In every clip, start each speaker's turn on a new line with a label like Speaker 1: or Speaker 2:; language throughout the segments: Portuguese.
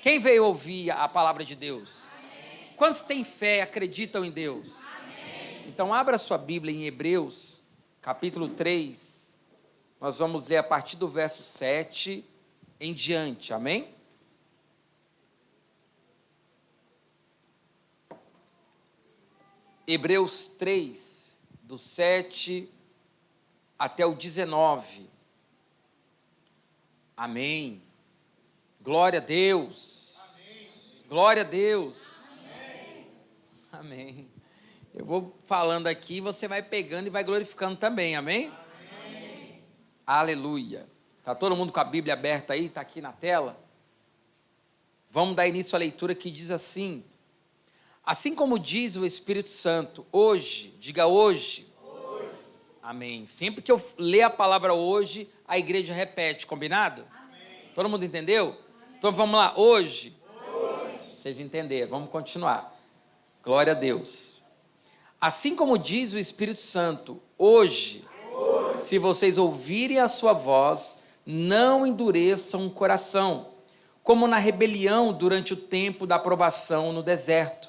Speaker 1: Quem veio ouvir a palavra de Deus? Amém. Quantos têm fé, acreditam em Deus? Amém. Então abra sua Bíblia em Hebreus, capítulo 3. Nós vamos ler a partir do verso 7 em diante, amém? Hebreus 3, do 7 até o 19. Amém. Glória a Deus. Amém. Glória a Deus. Amém. Amém. Eu vou falando aqui, você vai pegando e vai glorificando também, amém? Amém. Aleluia. Está todo mundo com a Bíblia aberta aí? Está aqui na tela? Vamos dar início à leitura que diz assim: assim como diz o Espírito Santo, hoje, diga hoje. Hoje. Amém. Sempre que eu ler a palavra hoje, a igreja repete, combinado? Amém. Todo mundo entendeu? Amém. Então vamos lá, hoje. Hoje. Vocês entenderam, vamos continuar. Glória a Deus. Assim como diz o Espírito Santo, hoje, se vocês ouvirem a sua voz, não endureçam o coração, como na rebelião durante o tempo da provação no deserto,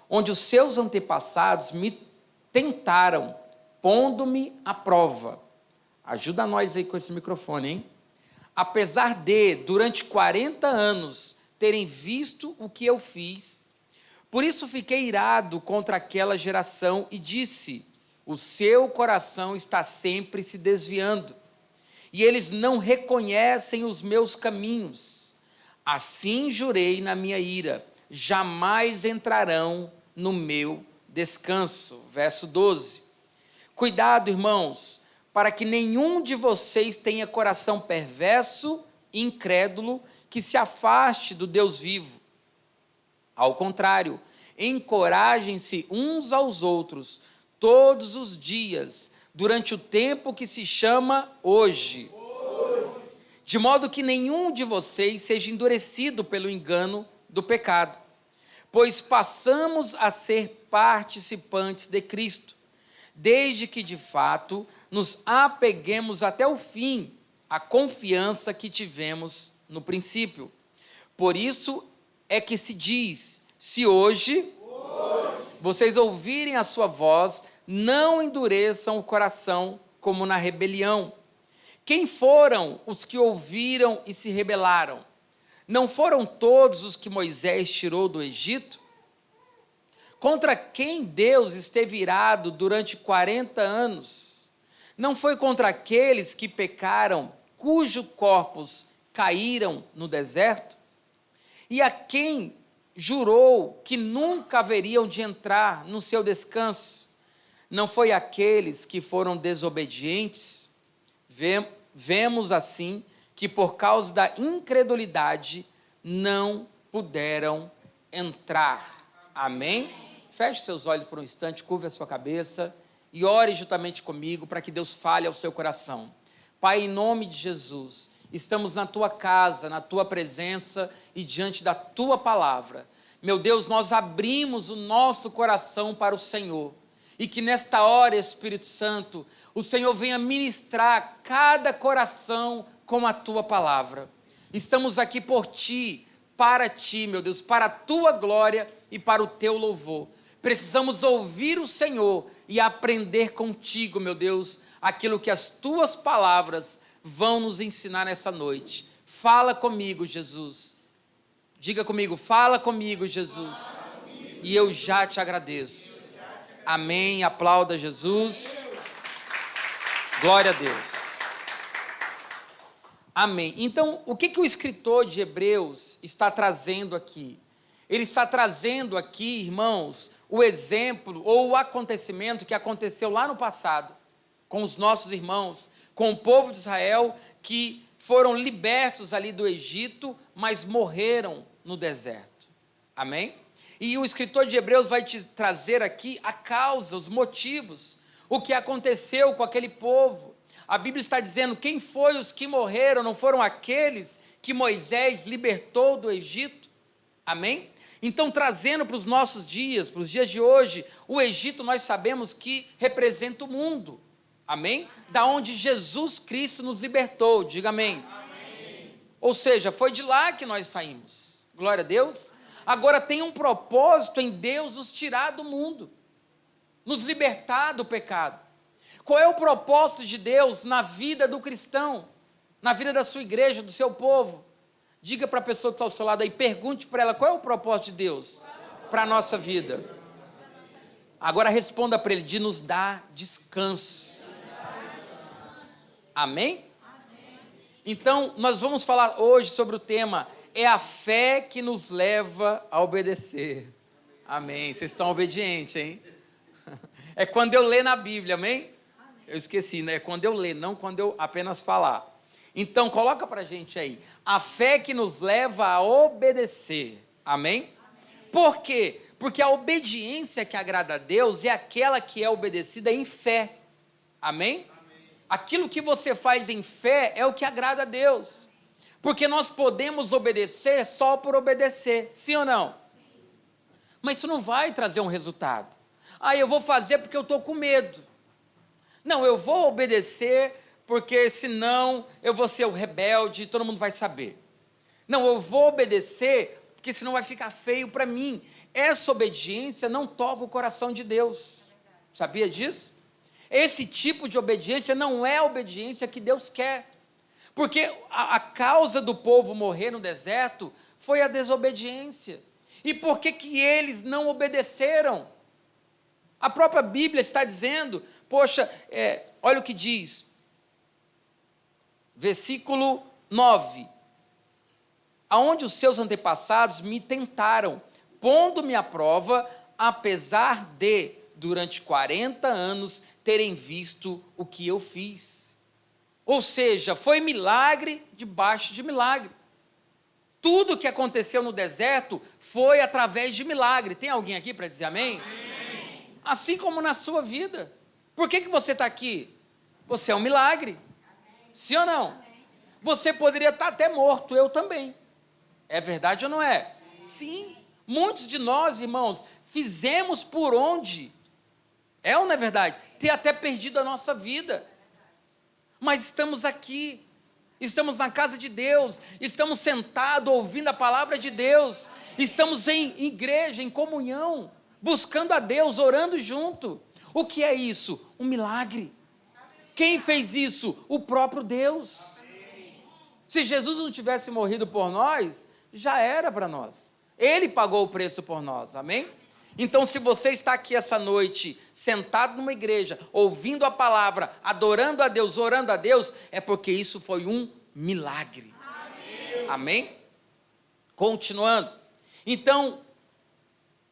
Speaker 1: onde os seus antepassados me tentaram, pondo-me à prova. Ajuda nós aí com esse microfone, hein? Apesar de, durante 40 anos, terem visto o que eu fiz, por isso fiquei irado contra aquela geração e disse: o seu coração está sempre se desviando, e eles não reconhecem os meus caminhos. Assim jurei na minha ira, jamais entrarão no meu descanso. Verso 12. Cuidado, irmãos, para que nenhum de vocês tenha coração perverso e incrédulo que se afaste do Deus vivo. Ao contrário, encorajem-se uns aos outros todos os dias, durante o tempo que se chama hoje, de modo que nenhum de vocês seja endurecido pelo engano do pecado, pois passamos a ser participantes de Cristo, desde que de fato nos apeguemos até o fim à confiança que tivemos no princípio. Por isso é que se diz: se hoje vocês ouvirem a sua voz, não endureçam o coração como na rebelião. Quem foram os que ouviram e se rebelaram? Não foram todos os que Moisés tirou do Egito? Contra quem Deus esteve irado durante 40 anos? Não foi contra aqueles que pecaram, cujos corpos caíram no deserto? E a quem jurou que nunca haveriam de entrar no seu descanso? Não foi aqueles que foram desobedientes? Vemos assim que por causa da incredulidade não puderam entrar. Amém? Feche seus olhos por um instante, curva a sua cabeça e ore juntamente comigo para que Deus fale ao seu coração. Pai, em nome de Jesus, estamos na tua casa, na tua presença e diante da tua palavra. Meu Deus, nós abrimos o nosso coração para o Senhor. E que nesta hora, Espírito Santo, o Senhor venha ministrar cada coração com a tua palavra. Estamos aqui por ti, para ti, meu Deus, para a tua glória e para o teu louvor. Precisamos ouvir o Senhor e aprender contigo, meu Deus, aquilo que as tuas palavras vão nos ensinar nessa noite. Fala comigo, Jesus. Diga comigo, fala comigo, Jesus. E eu já te agradeço. Amém, aplauda Jesus. Glória a Deus. Amém. Então, o que o escritor de Hebreus está trazendo aqui? Ele está trazendo aqui, irmãos, o exemplo ou o acontecimento que aconteceu lá no passado, com os nossos irmãos, com o povo de Israel, que foram libertos ali do Egito, mas morreram no deserto. Amém? E o escritor de Hebreus vai te trazer aqui a causa, os motivos, o que aconteceu com aquele povo. A Bíblia está dizendo: quem foi os que morreram? Não foram aqueles que Moisés libertou do Egito? Amém? Então, trazendo para os nossos dias, para os dias de hoje, o Egito nós sabemos que representa o mundo. Amém? Da onde Jesus Cristo nos libertou. Diga amém. Amém. Ou seja, foi de lá que nós saímos. Glória a Deus. Agora tem um propósito em Deus nos tirar do mundo, nos libertar do pecado. Qual é o propósito de Deus na vida do cristão, na vida da sua igreja, do seu povo? Diga para a pessoa que está ao seu lado aí, pergunte para ela, qual é o propósito de Deus para a nossa vida? Agora responda para ele, de nos dar descanso. Amém? Então, nós vamos falar hoje sobre o tema, é a fé que nos leva a obedecer. Amém. Vocês estão obedientes, hein? É quando eu ler na Bíblia, amém? Eu esqueci, né? É quando eu ler, não quando eu apenas falar. Então, coloca para a gente aí. A fé que nos leva a obedecer. Amém? Por quê? Porque a obediência que agrada a Deus é aquela que é obedecida em fé. Amém? Aquilo que você faz em fé é o que agrada a Deus. Porque nós podemos obedecer só por obedecer. Sim ou não? Mas isso não vai trazer um resultado. Eu vou fazer porque eu estou com medo. Não, eu vou obedecer porque senão eu vou ser o rebelde e todo mundo vai saber. Não, eu vou obedecer porque senão vai ficar feio para mim. Essa obediência não toca o coração de Deus. Sabia disso? Esse tipo de obediência não é a obediência que Deus quer. Porque a causa do povo morrer no deserto foi a desobediência. E por que eles não obedeceram? A própria Bíblia está dizendo, olha o que diz, versículo 9, aonde os seus antepassados me tentaram, pondo-me à prova, apesar de, durante 40 anos, terem visto o que eu fiz. Ou seja, foi milagre debaixo de milagre. Tudo que aconteceu no deserto foi através de milagre. Tem alguém aqui para dizer amém? Amém? Assim como na sua vida. Por que você está aqui? Você é um milagre. Amém. Sim ou não? Amém. Você poderia estar até morto, eu também. É verdade ou não é? Sim. Muitos de nós, irmãos, fizemos por onde? É ou não é verdade? Ter até perdido a nossa vida. Mas estamos aqui. Estamos na casa de Deus, estamos sentados ouvindo a palavra de Deus, estamos em igreja, em comunhão, buscando a Deus, orando junto. O que é isso? Um milagre. Quem fez isso? O próprio Deus. Se Jesus não tivesse morrido por nós, já era para nós. Ele pagou o preço por nós, amém? Então, se você está aqui essa noite, sentado numa igreja, ouvindo a palavra, adorando a Deus, orando a Deus, é porque isso foi um milagre. Amém? Amém? Continuando. Então,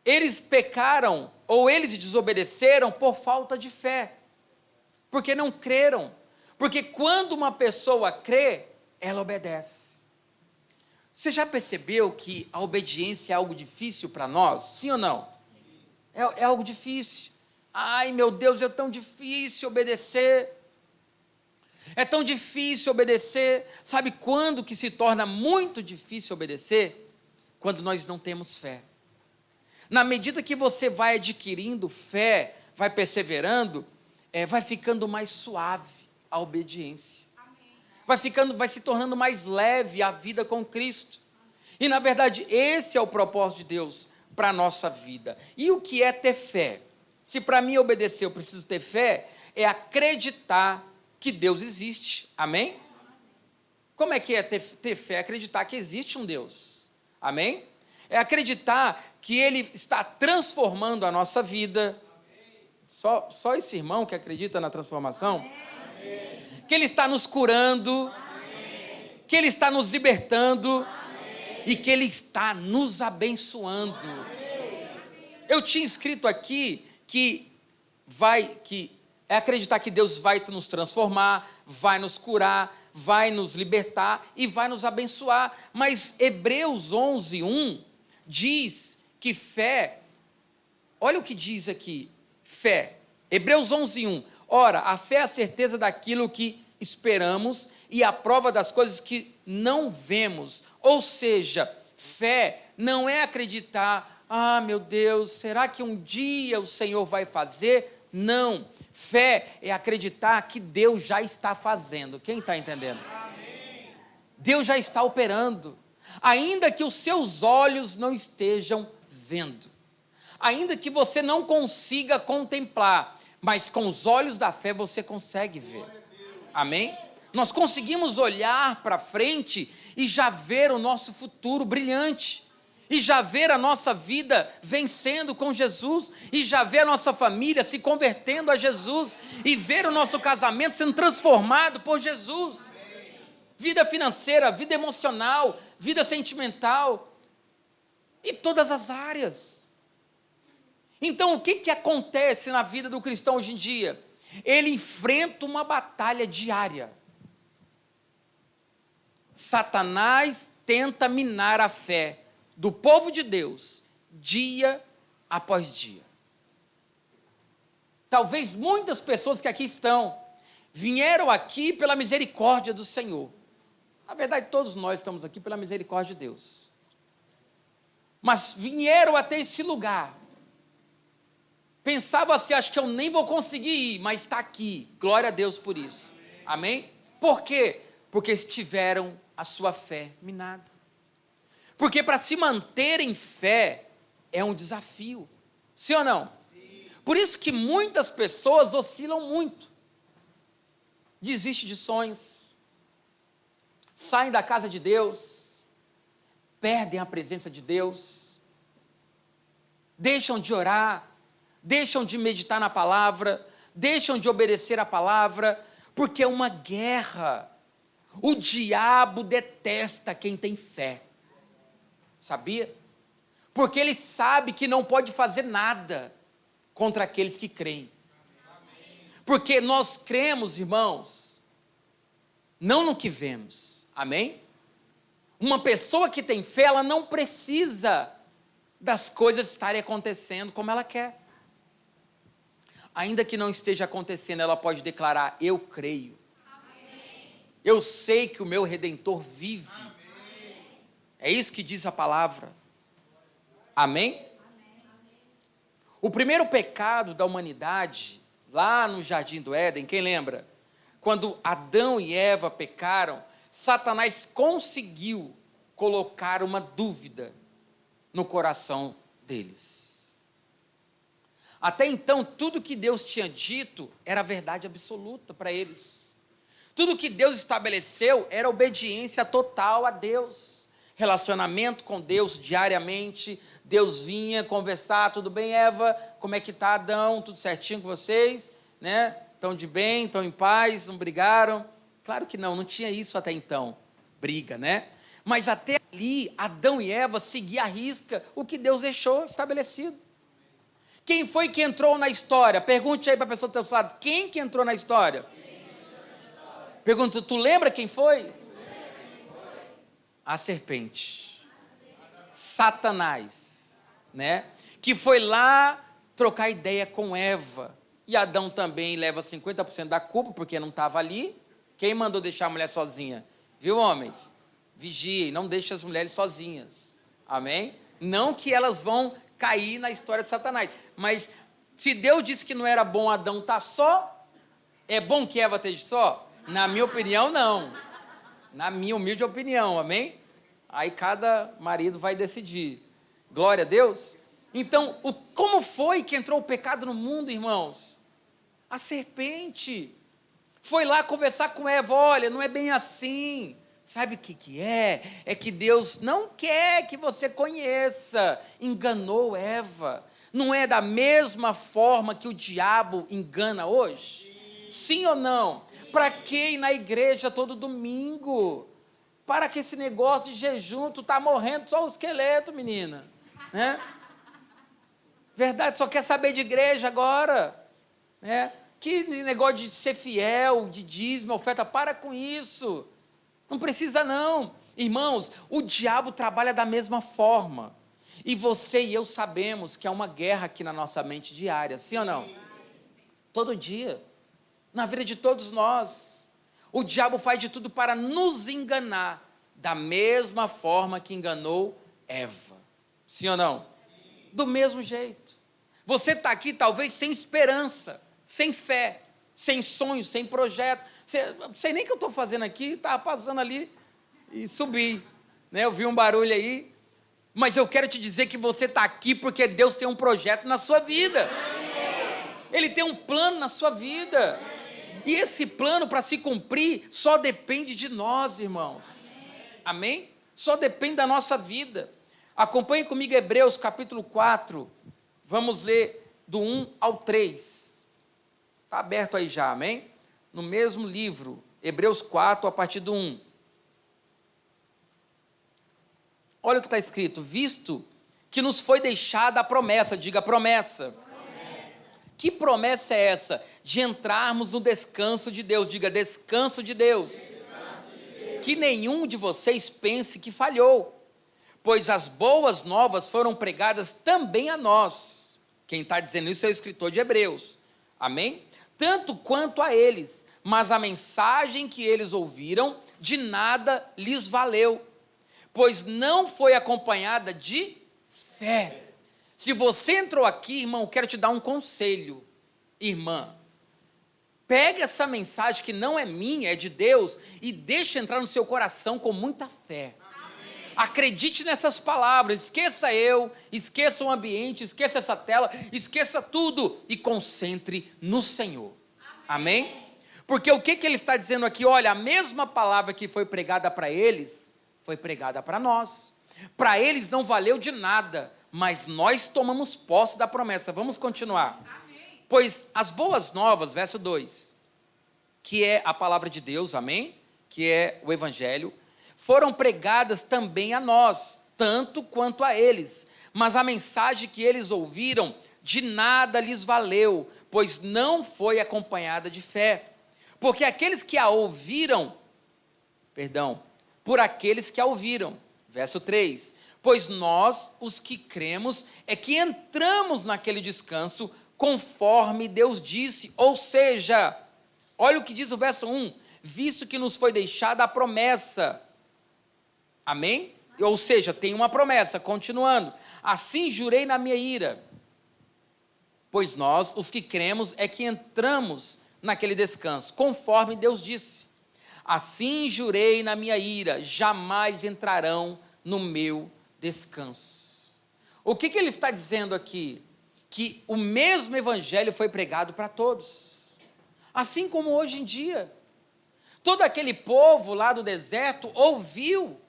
Speaker 1: eles pecaram, ou eles desobedeceram por falta de fé, porque não creram. Porque quando uma pessoa crê, ela obedece. Você já percebeu que a obediência é algo difícil para nós? Sim ou não? É algo difícil. Ai, meu Deus, é tão difícil obedecer. É tão difícil obedecer. Sabe quando que se torna muito difícil obedecer? Quando nós não temos fé. Na medida que você vai adquirindo fé, vai perseverando, vai ficando mais suave a obediência. Vai se tornando mais leve a vida com Cristo. E na verdade, esse é o propósito de Deus para a nossa vida. E o que é ter fé? Se para mim obedecer eu preciso ter fé, é acreditar que Deus existe. Amém? Como é que é ter fé? Acreditar que existe um Deus. Amém? É acreditar que Ele está transformando a nossa vida. Só esse irmão que acredita na transformação? Amém. Que Ele está nos curando. Amém. Que Ele está nos libertando. E que Ele está nos abençoando. Amém. Eu tinha escrito aqui que é acreditar que Deus vai nos transformar, vai nos curar, vai nos libertar e vai nos abençoar. Mas Hebreus 11:1 diz que fé, olha o que diz aqui, fé. Hebreus 11:1, ora, a fé é a certeza daquilo que esperamos e a prova das coisas que não vemos. Ou seja, fé não é acreditar, meu Deus, será que um dia o Senhor vai fazer? Não, fé é acreditar que Deus já está fazendo. Quem está entendendo? Amém. Deus já está operando. ainda que os seus olhos não estejam vendo, ainda que você não consiga contemplar, mas com os olhos da fé você consegue ver. Amém? Nós conseguimos olhar para frente e já ver o nosso futuro brilhante, e já ver a nossa vida vencendo com Jesus, e já ver a nossa família se convertendo a Jesus, e ver o nosso casamento sendo transformado por Jesus. Vida financeira, vida emocional, vida sentimental, e todas as áreas. Então, o que acontece na vida do cristão hoje em dia? Ele enfrenta uma batalha diária. Satanás tenta minar a fé do povo de Deus, dia após dia. Talvez muitas pessoas que aqui estão, vieram aqui pela misericórdia do Senhor. Na verdade, todos nós estamos aqui pela misericórdia de Deus. Mas vieram até esse lugar. Pensavam assim, acho que eu nem vou conseguir ir, mas está aqui. Glória a Deus por isso. Amém? Por quê? Porque tiveram a sua fé minada. Porque para se manter em fé é um desafio. Sim ou não? Sim. Por isso que muitas pessoas oscilam muito. Desistem de sonhos. Saem da casa de Deus. Perdem a presença de Deus. Deixam de orar. Deixam de meditar na palavra. Deixam de obedecer a palavra. Porque é uma guerra. O diabo detesta quem tem fé. Sabia? Porque ele sabe que não pode fazer nada contra aqueles que creem. Porque nós cremos, irmãos, não no que vemos. Amém? Uma pessoa que tem fé, ela não precisa das coisas estarem acontecendo como ela quer. Ainda que não esteja acontecendo, ela pode declarar: eu creio. Eu sei que o meu Redentor vive. É isso que diz a palavra. Amém? O primeiro pecado da humanidade, lá no Jardim do Éden, quem lembra? Quando Adão e Eva pecaram, Satanás conseguiu colocar uma dúvida no coração deles. Até então, tudo que Deus tinha dito era verdade absoluta para eles. Tudo que Deus estabeleceu era obediência total a Deus. Relacionamento com Deus diariamente. Deus vinha conversar: tudo bem, Eva? Como é que está, Adão? Tudo certinho com vocês? Né? Estão de bem? Estão em paz? Não brigaram? Claro que não tinha isso até então. Briga, né? Mas até ali, Adão e Eva seguiam à risca o que Deus deixou estabelecido. Quem foi que entrou na história? Pergunte aí para a pessoa do teu lado: quem que entrou na história? Pergunta: tu lembra quem foi? A serpente. Satanás, né? Que foi lá trocar ideia com Eva. E Adão também leva 50% da culpa, porque não estava ali. Quem mandou deixar a mulher sozinha? Viu, homens? Vigiem, não deixem as mulheres sozinhas. Amém? Não que elas vão cair na história de Satanás. Mas se Deus disse que não era bom Adão estar só, é bom que Eva esteja só? Na minha opinião, não. Na minha humilde opinião, amém? Aí cada marido vai decidir. Glória a Deus. Então, como foi que entrou o pecado no mundo, irmãos? A serpente foi lá conversar com Eva: olha, não é bem assim. Sabe o que é? É que Deus não quer que você conheça. Enganou Eva. Não é da mesma forma que o diabo engana hoje? Sim ou não? Para que ir na igreja todo domingo? Para que esse negócio de jejum, tu está morrendo só o esqueleto, menina. Né? Verdade, só quer saber de igreja agora. Né? Que negócio de ser fiel, de dízimo, oferta, para com isso. Não precisa não. Irmãos, o diabo trabalha da mesma forma. E você e eu sabemos que há uma guerra aqui na nossa mente diária, sim ou não? Todo dia. Na vida de todos nós. O diabo faz de tudo para nos enganar, da mesma forma que enganou Eva. Sim ou não? Sim. Do mesmo jeito. Você está aqui talvez sem esperança, sem fé, sem sonhos, sem projeto. Não sei nem o que eu estou fazendo aqui, estava passando ali e subi. né? Eu vi um barulho aí. Mas eu quero te dizer que você está aqui porque Deus tem um projeto na sua vida. Ele tem um plano na sua vida. E esse plano, para se cumprir, só depende de nós, irmãos. Amém? Só depende da nossa vida. Acompanhe comigo Hebreus capítulo 4. Vamos ler do 1 ao 3. Está aberto aí já, amém? No mesmo livro, Hebreus 4, a partir do 1. Olha o que está escrito: visto que nos foi deixada a promessa, diga promessa. Que promessa é essa? De entrarmos no descanso de Deus, diga descanso de Deus. Que nenhum de vocês pense que falhou, pois as boas novas foram pregadas também a nós. Quem está dizendo isso é o escritor de Hebreus, amém? Tanto quanto a eles, mas a mensagem que eles ouviram de nada lhes valeu, pois não foi acompanhada de fé. Se você entrou aqui, irmão, eu quero te dar um conselho, irmã. Pega essa mensagem que não é minha, é de Deus, e deixa entrar no seu coração com muita fé. Amém. Acredite nessas palavras, esqueça eu, esqueça o ambiente, esqueça essa tela, esqueça tudo e concentre no Senhor. Amém? Amém? Porque o que ele está dizendo aqui? Olha, a mesma palavra que foi pregada para eles, foi pregada para nós. Para eles não valeu de nada, mas nós tomamos posse da promessa. Vamos continuar. Amém. Pois as boas novas, verso 2, que é a palavra de Deus, amém? Que é o evangelho, foram pregadas também a nós, tanto quanto a eles. Mas a mensagem que eles ouviram de nada lhes valeu, pois não foi acompanhada de fé. Porque aqueles que a ouviram, por aqueles que a ouviram. Verso 3, pois nós, os que cremos, é que entramos naquele descanso, conforme Deus disse. Ou seja, olha o que diz o verso 1, visto que nos foi deixada a promessa. Amém? Ou seja, tem uma promessa, continuando. Assim jurei na minha ira, pois nós, os que cremos, é que entramos naquele descanso, conforme Deus disse. Assim jurei na minha ira, jamais entrarão no meu descanso. O que ele está dizendo aqui? Que o mesmo evangelho foi pregado para todos. Assim como hoje em dia. Todo aquele povo lá do deserto ouviu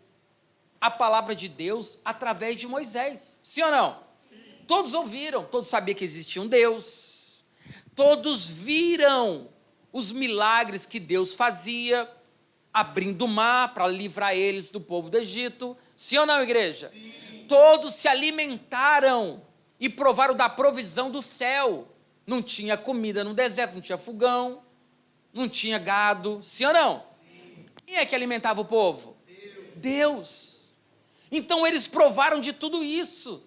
Speaker 1: a palavra de Deus através de Moisés. Sim ou não? Sim. Todos ouviram, todos sabiam que existia um Deus. Todos viram os milagres que Deus fazia, abrindo o mar para livrar eles do povo do Egito. Sim ou não, igreja? Sim. Todos se alimentaram e provaram da provisão do céu. Não tinha comida no deserto, não tinha fogão, não tinha gado. Sim ou não? Sim. Quem é que alimentava o povo? Deus. Então eles provaram de tudo isso.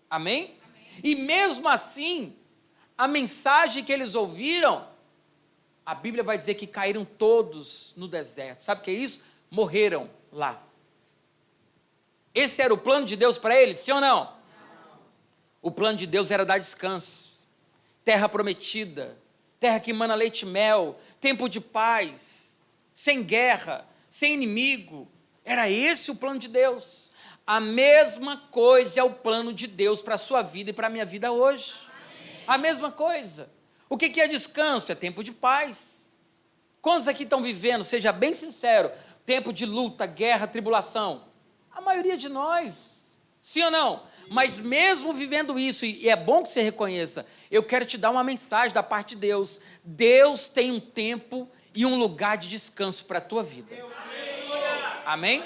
Speaker 1: Amém? Amém? E mesmo assim, a mensagem que eles ouviram, a Bíblia vai dizer que caíram todos no deserto. Sabe o que é isso? Morreram lá. Esse era o plano de Deus para eles, sim ou não? Não. O plano de Deus era dar descanso, terra prometida, terra que emana leite e mel, tempo de paz, sem guerra, sem inimigo. Era esse o plano de Deus. A mesma coisa é o plano de Deus para a sua vida e para a minha vida hoje. Amém. A mesma coisa. O que é descanso? É tempo de paz. Quantos aqui estão vivendo, seja bem sincero, tempo de luta, guerra, tribulação? A maioria de nós. Sim ou não? Sim. Mas mesmo vivendo isso, e é bom que você reconheça, eu quero te dar uma mensagem da parte de Deus. Deus tem um tempo e um lugar de descanso para a tua vida. Amém?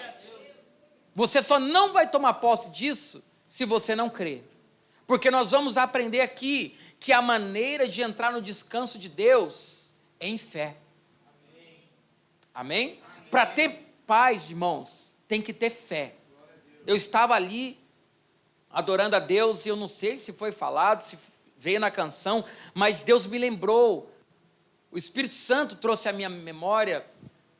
Speaker 1: Você só não vai tomar posse disso se você não crer. Porque nós vamos aprender aqui que a maneira de entrar no descanso de Deus é em fé. Amém? Para ter paz, irmãos, tem que ter fé. Eu estava ali adorando a Deus e eu não sei se foi falado, se veio na canção, mas Deus me lembrou. O Espírito Santo trouxe à minha memória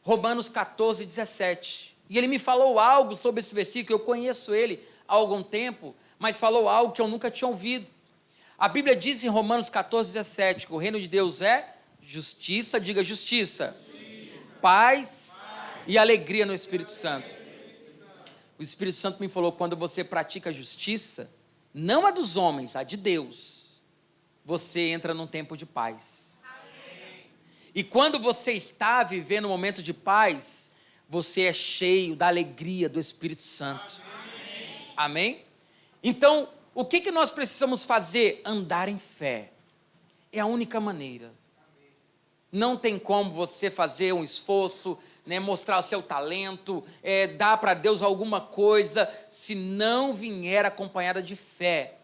Speaker 1: Romanos 14, 17. E ele me falou algo sobre esse versículo. Eu conheço ele há algum tempo, mas falou algo que eu nunca tinha ouvido. A Bíblia diz em Romanos 14, 17, que o reino de Deus é justiça, diga justiça, paz e alegria no Espírito Santo. O Espírito Santo me falou, quando você pratica a justiça, não a dos homens, a de Deus, você entra num tempo de paz. Amém. E quando você está vivendo um momento de paz, você é cheio da alegria do Espírito Santo. Amém? Amém? Então, o que nós precisamos fazer? Andar em fé. É a única maneira. Não tem como você fazer um esforço, né, mostrar o seu talento, dar para Deus alguma coisa, se não vier acompanhada de fé.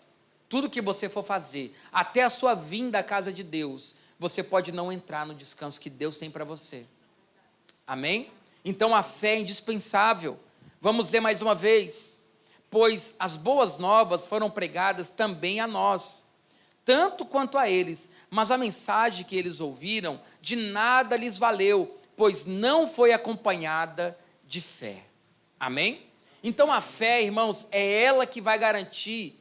Speaker 1: Tudo que você for fazer, até a sua vinda à casa de Deus, você pode não entrar no descanso que Deus tem para você. Amém? Então a fé é indispensável. Vamos ler mais uma vez. Pois as boas novas foram pregadas também a nós, tanto quanto a eles, mas a mensagem que eles ouviram de nada lhes valeu, pois não foi acompanhada de fé. Amém? Então a fé, irmãos, é ela que vai garantir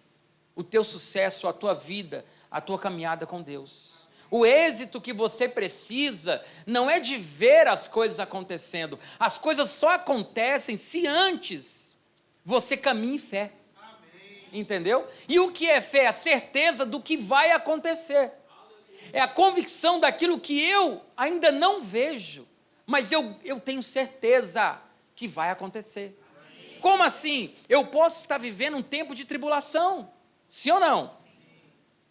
Speaker 1: o teu sucesso, a tua vida, a tua caminhada com Deus. O êxito que você precisa não é de ver as coisas acontecendo. As coisas só acontecem se antes você caminha em fé. Amém. Entendeu? E o que é fé? A certeza do que vai acontecer. É a convicção daquilo que eu ainda não vejo, mas eu tenho certeza que vai acontecer. Amém. Como assim? Eu posso estar vivendo um tempo de tribulação, sim ou não? Sim.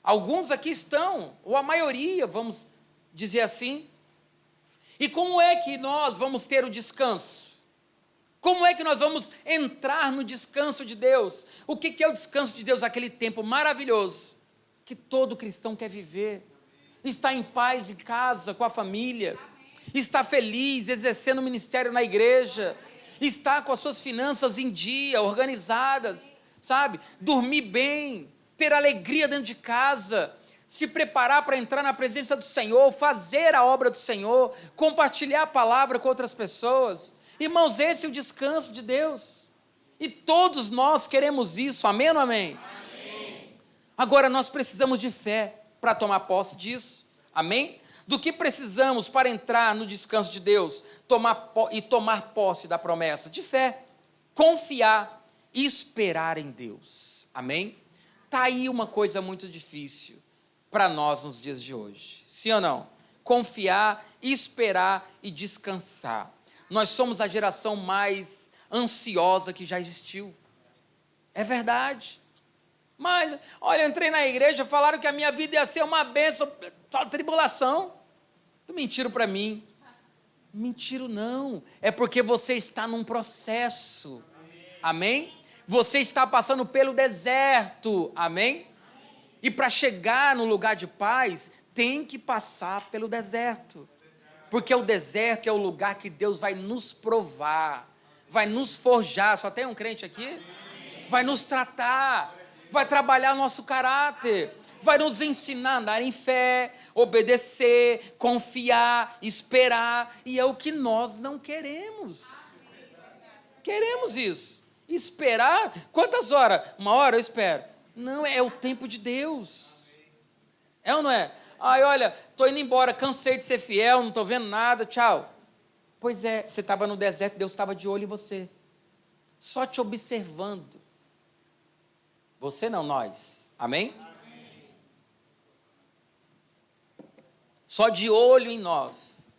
Speaker 1: Alguns aqui estão, ou a maioria, vamos dizer assim. E como é que nós vamos ter o descanso? Como é que nós vamos entrar no descanso de Deus? O que é o descanso de Deus? Aquele tempo maravilhoso que todo cristão quer viver. Está em paz em casa, com a família. Está feliz, exercendo o ministério na igreja. Está com as suas finanças em dia, organizadas, sabe? Dormir bem, ter alegria dentro de casa, se preparar para entrar na presença do Senhor, fazer a obra do Senhor, compartilhar a palavra com outras pessoas. Irmãos, esse é o descanso de Deus. E todos nós queremos isso, amém ou não amém? Amém. Agora nós precisamos de fé para tomar posse disso, amém? Do que precisamos para entrar no descanso de Deus, tomar posse da promessa? De fé, confiar e esperar em Deus, amém? Está aí uma coisa muito difícil para nós nos dias de hoje, sim ou não? Confiar, esperar e descansar. Nós somos a geração mais ansiosa que já existiu. É verdade. Mas, olha, eu entrei na igreja, falaram que a minha vida ia ser uma bênção, só tribulação. Mentiram para mim. Mentiro não. É porque você está num processo. Amém? Você está passando pelo deserto. Amém? E para chegar no lugar de paz, tem que passar pelo deserto. Porque o deserto é o lugar que Deus vai nos provar, vai nos forjar. Só tem um crente aqui? Vai nos tratar, vai trabalhar nosso caráter, vai nos ensinar a andar em fé, obedecer, confiar, esperar. E é o que nós não queremos. Queremos isso. Esperar? Quantas horas? 1 hora eu espero. Não, é o tempo de Deus. É ou não é? Ai, olha, estou indo embora, cansei de ser fiel, não estou vendo nada, tchau. Pois é, você estava no deserto, Deus estava de olho em você. Só te observando. Você não, nós. Amém? Amém. Só de olho em nós.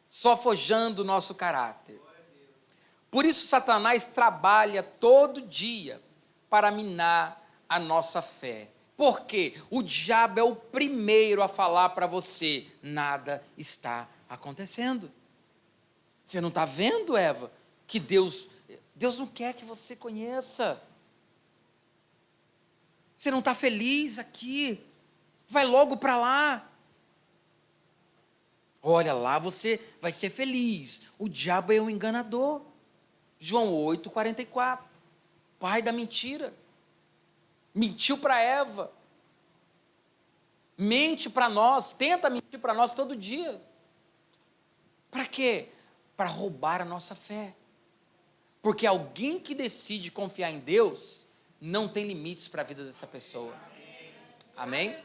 Speaker 1: Só forjando o nosso caráter. Por isso Satanás trabalha todo dia para minar a nossa fé. Porque o diabo é o primeiro a falar para você, nada está acontecendo. Você não está vendo, Eva, que Deus não quer que você conheça. Você não está feliz aqui, vai logo para lá. Olha, lá você vai ser feliz. O diabo é um enganador. João 8:44, pai da mentira. Mentiu para Eva, mente para nós, tenta mentir para nós todo dia. Para quê? Para roubar a nossa fé. Porque alguém que decide confiar em Deus, não tem limites para a vida dessa pessoa. Amém?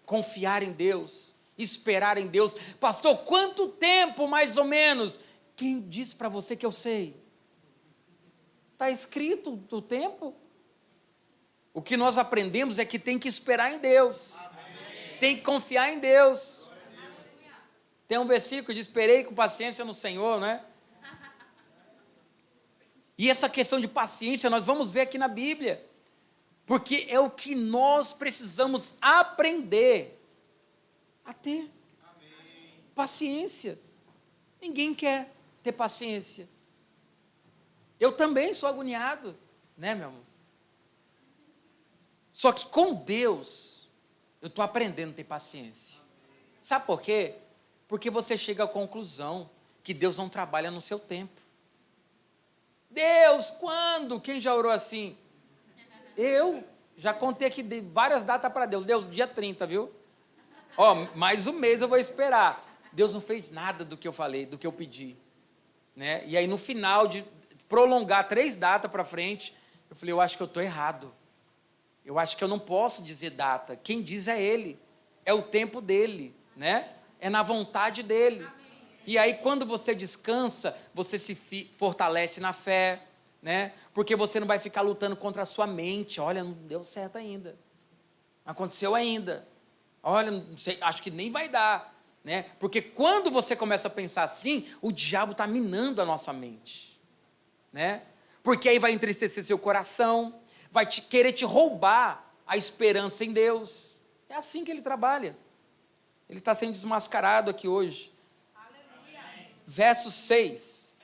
Speaker 1: Confiar em Deus, esperar em Deus. Pastor, quanto tempo mais ou menos? Quem disse para você que eu sei? Está escrito o tempo. O que nós aprendemos é que tem que esperar em Deus. Amém. Tem que confiar em Deus. Tem um versículo de esperei com paciência no Senhor, né? E essa questão de paciência nós vamos ver aqui na Bíblia. Porque é o que nós precisamos aprender a ter. Amém. Paciência. Ninguém quer ter paciência. Eu também sou agoniado, né, meu amor? Só que com Deus, eu estou aprendendo a ter paciência. Sabe por quê? Porque você chega à conclusão que Deus não trabalha no seu tempo. Deus, quando? Quem já orou assim? Eu já contei aqui várias datas para Deus. Deus, dia 30, viu? Ó, mais um mês eu vou esperar. Deus não fez nada do que eu falei, do que eu pedi. Né? E aí no final de prolongar 3 datas para frente, eu falei, eu acho que eu estou errado. Eu acho que eu não posso dizer data. Quem diz é Ele. É o tempo dEle, né? É na vontade dEle. Amém. E aí quando você descansa, você se fortalece na fé, né? Porque você não vai ficar lutando contra a sua mente. Olha, não deu certo ainda. Não aconteceu ainda. Olha, não sei, acho que nem vai dar, né? Porque quando você começa a pensar assim, o diabo está minando a nossa mente, né? Porque aí vai entristecer seu coração, vai querer te roubar a esperança em Deus. É assim que ele trabalha. Ele está sendo desmascarado aqui hoje. Aleluia. Verso 6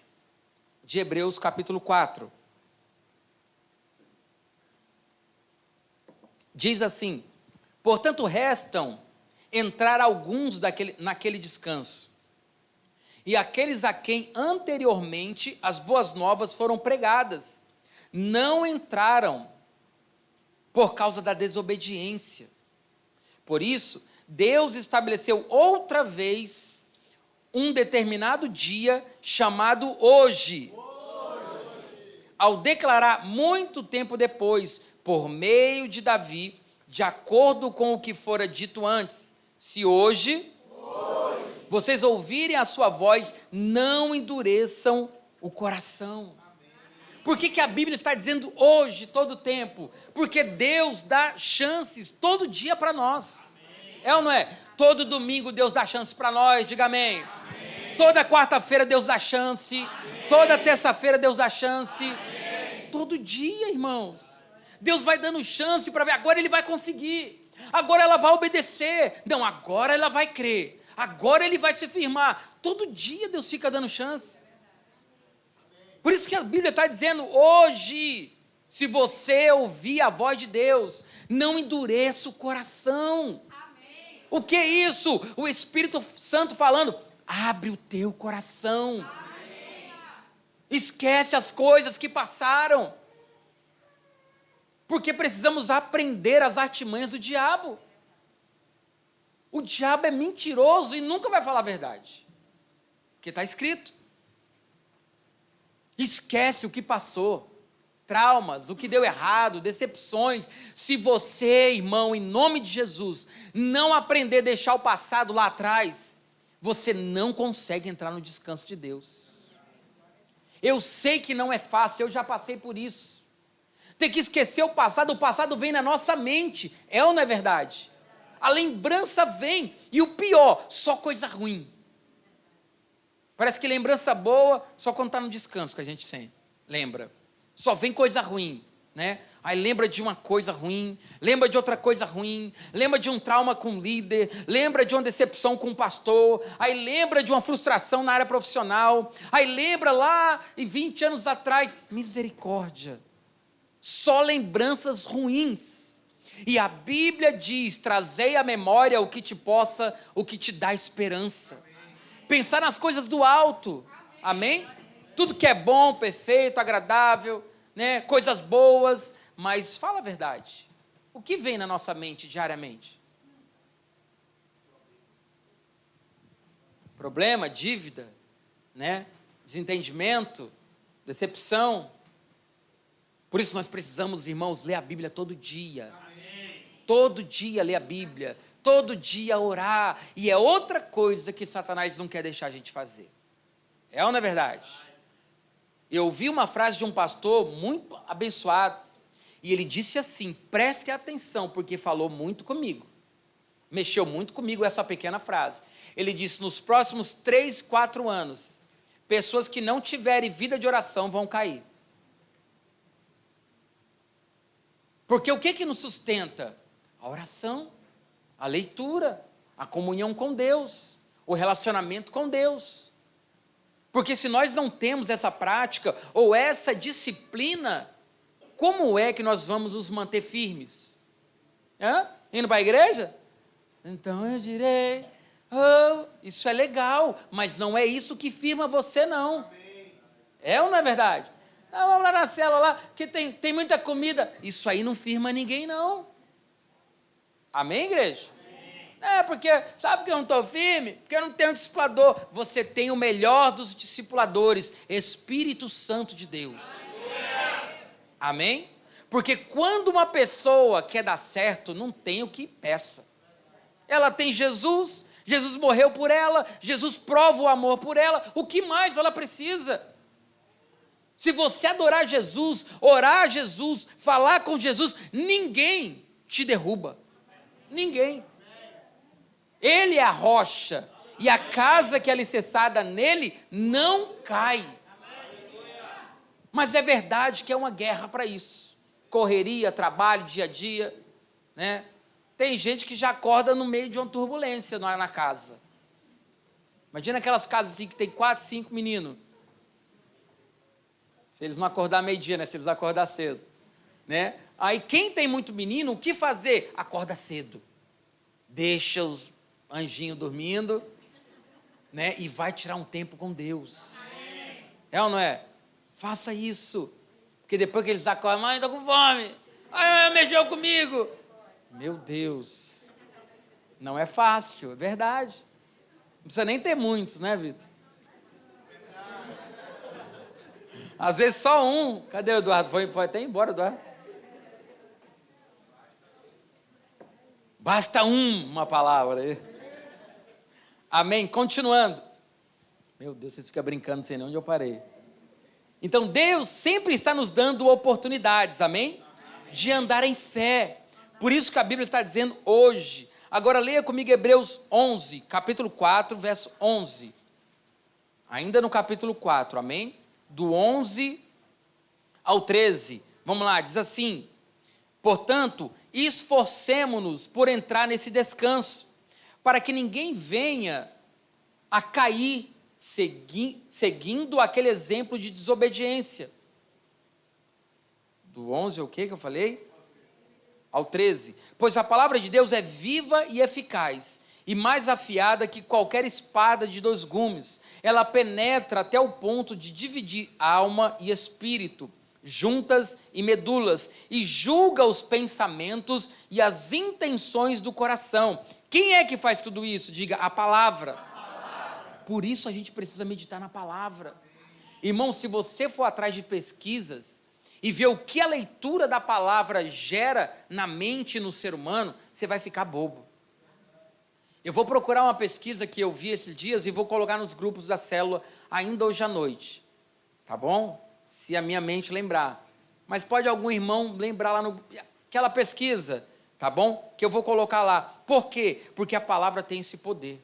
Speaker 1: de Hebreus capítulo 4. Diz assim: portanto restam entrar alguns naquele descanso. E aqueles a quem anteriormente as boas novas foram pregadas, não entraram por causa da desobediência. Por isso, Deus estabeleceu outra vez um determinado dia chamado hoje, ao declarar muito tempo depois, por meio de Davi, de acordo com o que fora dito antes, se hoje vocês ouvirem a sua voz, não endureçam o coração. Por que a Bíblia está dizendo hoje, todo o tempo? Porque Deus dá chances todo dia para nós. Amém. É ou não é? Todo domingo Deus dá chance para nós, diga amém. Amém. Toda quarta-feira Deus dá chance. Amém. Toda terça-feira Deus dá chance. Amém. Todo dia, irmãos. Deus vai dando chance para ver, agora ele vai conseguir. Agora ela vai obedecer. Não, agora ela vai crer. Agora ele vai se firmar. Todo dia Deus fica dando chance. Por isso que a Bíblia está dizendo, hoje, se você ouvir a voz de Deus, não endureça o coração. Amém. O que é isso? O Espírito Santo falando, abre o teu coração. Amém. Esquece as coisas que passaram. Porque precisamos aprender as artimanhas do diabo. O diabo é mentiroso e nunca vai falar a verdade. Porque está escrito. Esquece o que passou, traumas, o que deu errado, decepções. Se você, irmão, em nome de Jesus, não aprender a deixar o passado lá atrás, você não consegue entrar no descanso de Deus. Eu sei que não é fácil, eu já passei por isso. Tem que esquecer o passado vem na nossa mente, é ou não é verdade? A lembrança vem, e o pior, só coisa ruim. Parece que lembrança boa só quando está no descanso que a gente sempre lembra. Só vem coisa ruim, né? Aí lembra de uma coisa ruim, lembra de outra coisa ruim, lembra de um trauma com um líder, lembra de uma decepção com um pastor, aí lembra de uma frustração na área profissional, aí lembra lá e 20 anos atrás, misericórdia. Só lembranças ruins. E a Bíblia diz, trazei à memória o que te dá esperança. Pensar nas coisas do alto, amém? Tudo que é bom, perfeito, agradável, né? Coisas boas, mas fala a verdade. O que vem na nossa mente diariamente? Problema, dívida, né? Desentendimento, decepção. Por isso nós precisamos, irmãos, ler a Bíblia todo dia. Amém. Todo dia ler a Bíblia. Todo dia orar, e é outra coisa que Satanás não quer deixar a gente fazer. É ou não é verdade? Eu ouvi uma frase de um pastor muito abençoado, e ele disse assim, preste atenção, porque falou muito comigo, mexeu muito comigo essa pequena frase. Ele disse, nos próximos 3, 4 anos, pessoas que não tiverem vida de oração vão cair. Porque o que nos sustenta? A oração, a leitura, a comunhão com Deus, o relacionamento com Deus. Porque se nós não temos essa prática ou essa disciplina, como é que nós vamos nos manter firmes? Indo para a igreja? Então eu direi, isso é legal, mas não é isso que firma você não. Amém. É ou não é verdade? Não, vamos lá na célula lá, que tem muita comida. Isso aí não firma ninguém não. Amém, igreja? Amém. Porque, sabe que eu não estou firme? Porque eu não tenho um discipulador. Você tem o melhor dos discipuladores, Espírito Santo de Deus. Amém? Porque quando uma pessoa quer dar certo, não tem o que peça. Ela tem Jesus, Jesus morreu por ela, Jesus prova o amor por ela, o que mais ela precisa? Se você adorar Jesus, orar a Jesus, falar com Jesus, ninguém te derruba. Ninguém. Ele é a rocha, e a casa que é alicerçada nele não cai. Mas é verdade que é uma guerra para isso. Correria, trabalho, dia a dia, né? Tem gente que já acorda no meio de uma turbulência na casa. Imagina aquelas casas assim que tem 4, 5 meninos. Se eles não acordar meio-dia, né? Se eles acordar cedo, né? Aí quem tem muito menino, o que fazer? Acorda cedo. Deixa os anjinhos dormindo, né? E vai tirar um tempo com Deus. É ou não é? Faça isso. Porque depois que eles acordam, mãe, estou com fome. Ai, mexeu comigo. Meu Deus. Não é fácil, é verdade. Não precisa nem ter muitos, né, Vitor? Às vezes só um. Cadê o Eduardo? Foi até embora, Eduardo. Basta uma palavra aí. Amém? Continuando. Meu Deus, vocês ficam brincando, não sei nem onde eu parei. Então, Deus sempre está nos dando oportunidades, amém? De andar em fé. Por isso que a Bíblia está dizendo hoje. Agora leia comigo Hebreus 11, capítulo 4, verso 11. Ainda no capítulo 4, amém? Do 11 ao 13. Vamos lá, diz assim: portanto, esforcemo-nos por entrar nesse descanso, para que ninguém venha a cair seguindo aquele exemplo de desobediência. Do 11 ao que eu falei? Ao 13. Pois a palavra de Deus é viva e eficaz, e mais afiada que qualquer espada de 2 gumes. Ela penetra até o ponto de dividir alma e espírito, juntas e medulas, e julga os pensamentos e as intenções do coração. Quem é que faz tudo isso? Diga, a palavra. Por isso a gente precisa meditar na palavra. Irmão, se você for atrás de pesquisas e ver o que a leitura da palavra gera na mente e no ser humano, você vai ficar bobo. Eu vou procurar uma pesquisa que eu vi esses dias e vou colocar nos grupos da célula ainda hoje à noite. Tá bom? Se a minha mente lembrar. Mas pode algum irmão lembrar lá aquela pesquisa, tá bom? Que eu vou colocar lá. Por quê? Porque a palavra tem esse poder.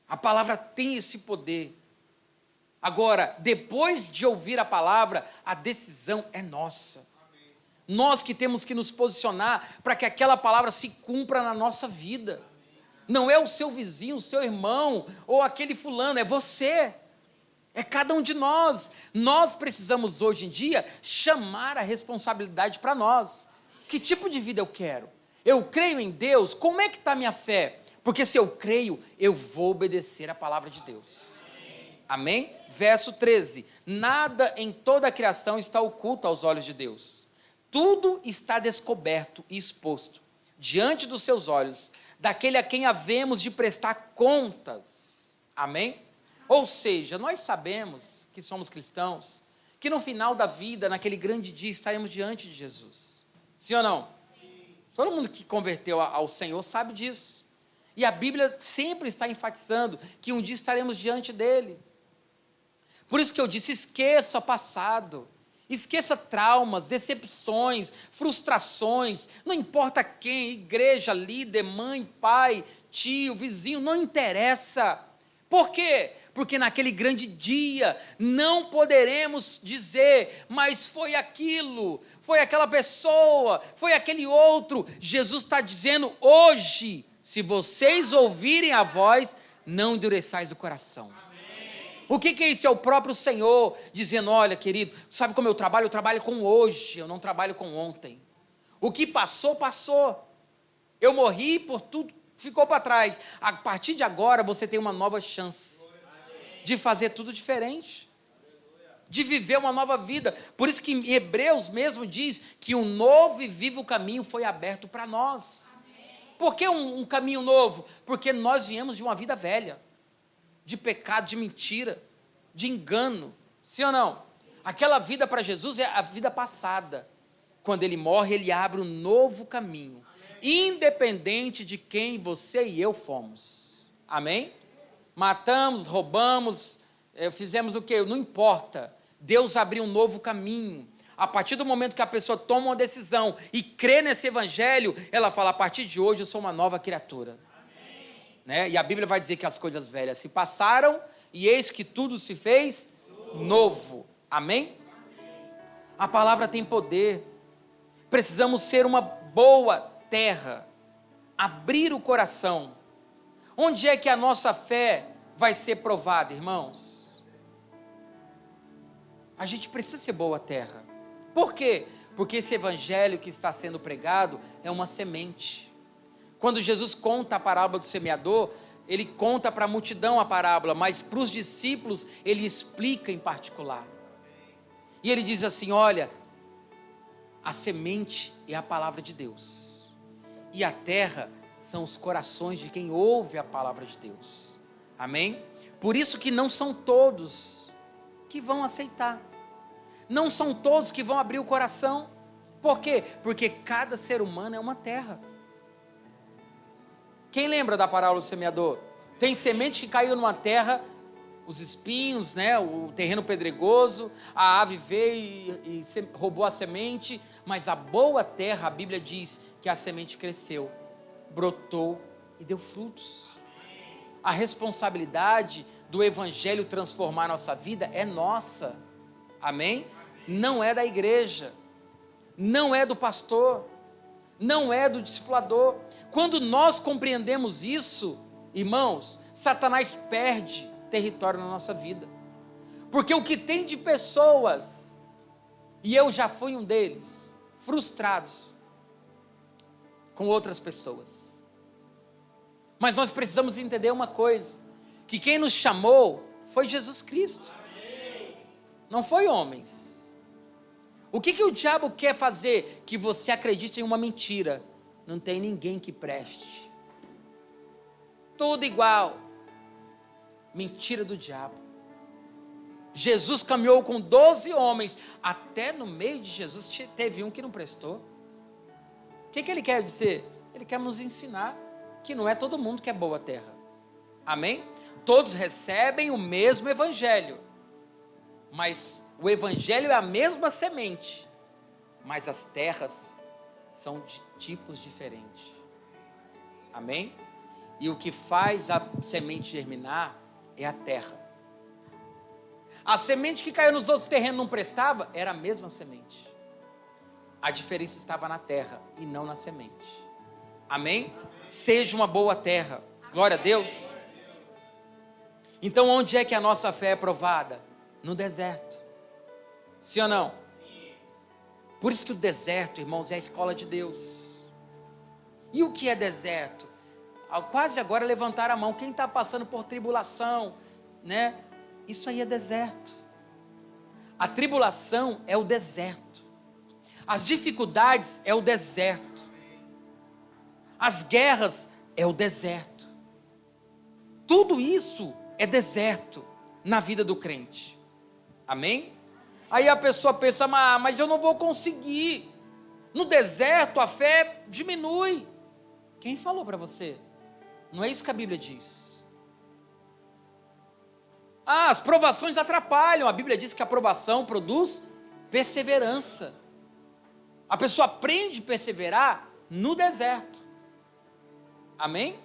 Speaker 1: A palavra tem esse poder. Agora, depois de ouvir a palavra, a decisão é nossa. Amém. Nós que temos que nos posicionar para que aquela palavra se cumpra na nossa vida. Amém. Não é o seu vizinho, o seu irmão, ou aquele fulano, é você. É cada um de nós. Nós precisamos hoje em dia chamar a responsabilidade para nós. Que tipo de vida eu quero? Eu creio em Deus, como é que está a minha fé? Porque se eu creio, eu vou obedecer a palavra de Deus. Amém? Verso 13. Nada em toda a criação está oculto aos olhos de Deus. Tudo está descoberto e exposto diante dos seus olhos, daquele a quem havemos de prestar contas. Amém? Ou seja, nós sabemos que somos cristãos, que no final da vida, naquele grande dia, estaremos diante de Jesus. Sim ou não? Sim. Todo mundo que converteu ao Senhor sabe disso. E a Bíblia sempre está enfatizando que um dia estaremos diante dele. Por isso que eu disse, esqueça o passado. Esqueça traumas, decepções, frustrações, não importa quem, igreja, líder, mãe, pai, tio, vizinho, não interessa. Por quê? Porque naquele grande dia não poderemos dizer, mas foi aquilo, foi aquela pessoa, foi aquele outro. Jesus está dizendo hoje, se vocês ouvirem a voz, não endureçais o coração. O que é isso? É o próprio Senhor dizendo, olha querido, sabe como eu trabalho? Eu trabalho com hoje, eu não trabalho com ontem. O que passou, passou. Eu morri por tudo, ficou para trás. A partir de agora você tem uma nova chance de fazer tudo diferente. De viver uma nova vida. Por isso que em Hebreus mesmo diz que um novo e vivo caminho foi aberto para nós. Por que um caminho novo? Porque nós viemos de uma vida velha. De pecado, de mentira, de engano, sim ou não? Aquela vida para Jesus é a vida passada. Quando ele morre, ele abre um novo caminho, independente de quem você e eu fomos. Amém? Matamos, roubamos, fizemos o quê? Não importa. Deus abriu um novo caminho. A partir do momento que a pessoa toma uma decisão e crê nesse evangelho, ela fala, a partir de hoje eu sou uma nova criatura. Né? E a Bíblia vai dizer que as coisas velhas se passaram e eis que tudo se fez novo. Amém? A palavra tem poder. Precisamos ser uma boa terra. Abrir o coração. Onde é que a nossa fé vai ser provada, irmãos? A gente precisa ser boa terra. Por quê? Porque esse evangelho que está sendo pregado é uma semente. Quando Jesus conta a parábola do semeador, ele conta para a multidão a parábola, mas para os discípulos ele explica em particular. E ele diz assim, olha, a semente é a palavra de Deus. E a terra são os corações de quem ouve a palavra de Deus. Amém? Por isso que não são todos que vão aceitar. Não são todos que vão abrir o coração. Por quê? Porque cada ser humano é uma terra. Quem lembra da parábola do semeador? Tem semente que caiu numa terra, os espinhos, né, o terreno pedregoso, a ave veio e roubou a semente, mas a boa terra, a Bíblia diz que a semente cresceu, brotou e deu frutos. A responsabilidade do evangelho transformar a nossa vida é nossa. Amém? Não é da igreja, não é do pastor, não é do discipulador. Quando nós compreendemos isso, irmãos, Satanás perde território na nossa vida. Porque o que tem de pessoas, e eu já fui um deles, frustrados com outras pessoas. Mas nós precisamos entender uma coisa, que quem nos chamou foi Jesus Cristo. Não foi homens. O que o diabo quer fazer? Que você acredite em uma mentira. Não tem ninguém que preste. Tudo igual. Mentira do diabo. Jesus caminhou com 12 homens. Até no meio de Jesus teve um que não prestou. O que ele quer dizer? Ele quer nos ensinar que não é todo mundo que é boa terra. Amém? Todos recebem o mesmo evangelho. Mas o evangelho é a mesma semente. Mas as terras são de tipos diferentes. Amém? E o que faz a semente germinar é a terra. A semente que caiu nos outros terrenos não prestava, era a mesma semente. A diferença estava na terra e não na semente. Amém? Seja uma boa terra. Glória a Deus. Então onde é que a nossa fé é provada? No deserto. Sim ou não? Por isso que o deserto, irmãos, é a escola de Deus. E o que é deserto? Quase agora levantaram a mão. Quem está passando por tribulação, né? Isso aí é deserto. A tribulação é o deserto. As dificuldades é o deserto. As guerras é o deserto. Tudo isso é deserto na vida do crente. Amém? Aí a pessoa pensa, mas eu não vou conseguir. No deserto a fé diminui. Quem falou para você? Não é isso que a Bíblia diz. Ah, as provações atrapalham. A Bíblia diz que a provação produz perseverança. A pessoa aprende a perseverar no deserto. Amém?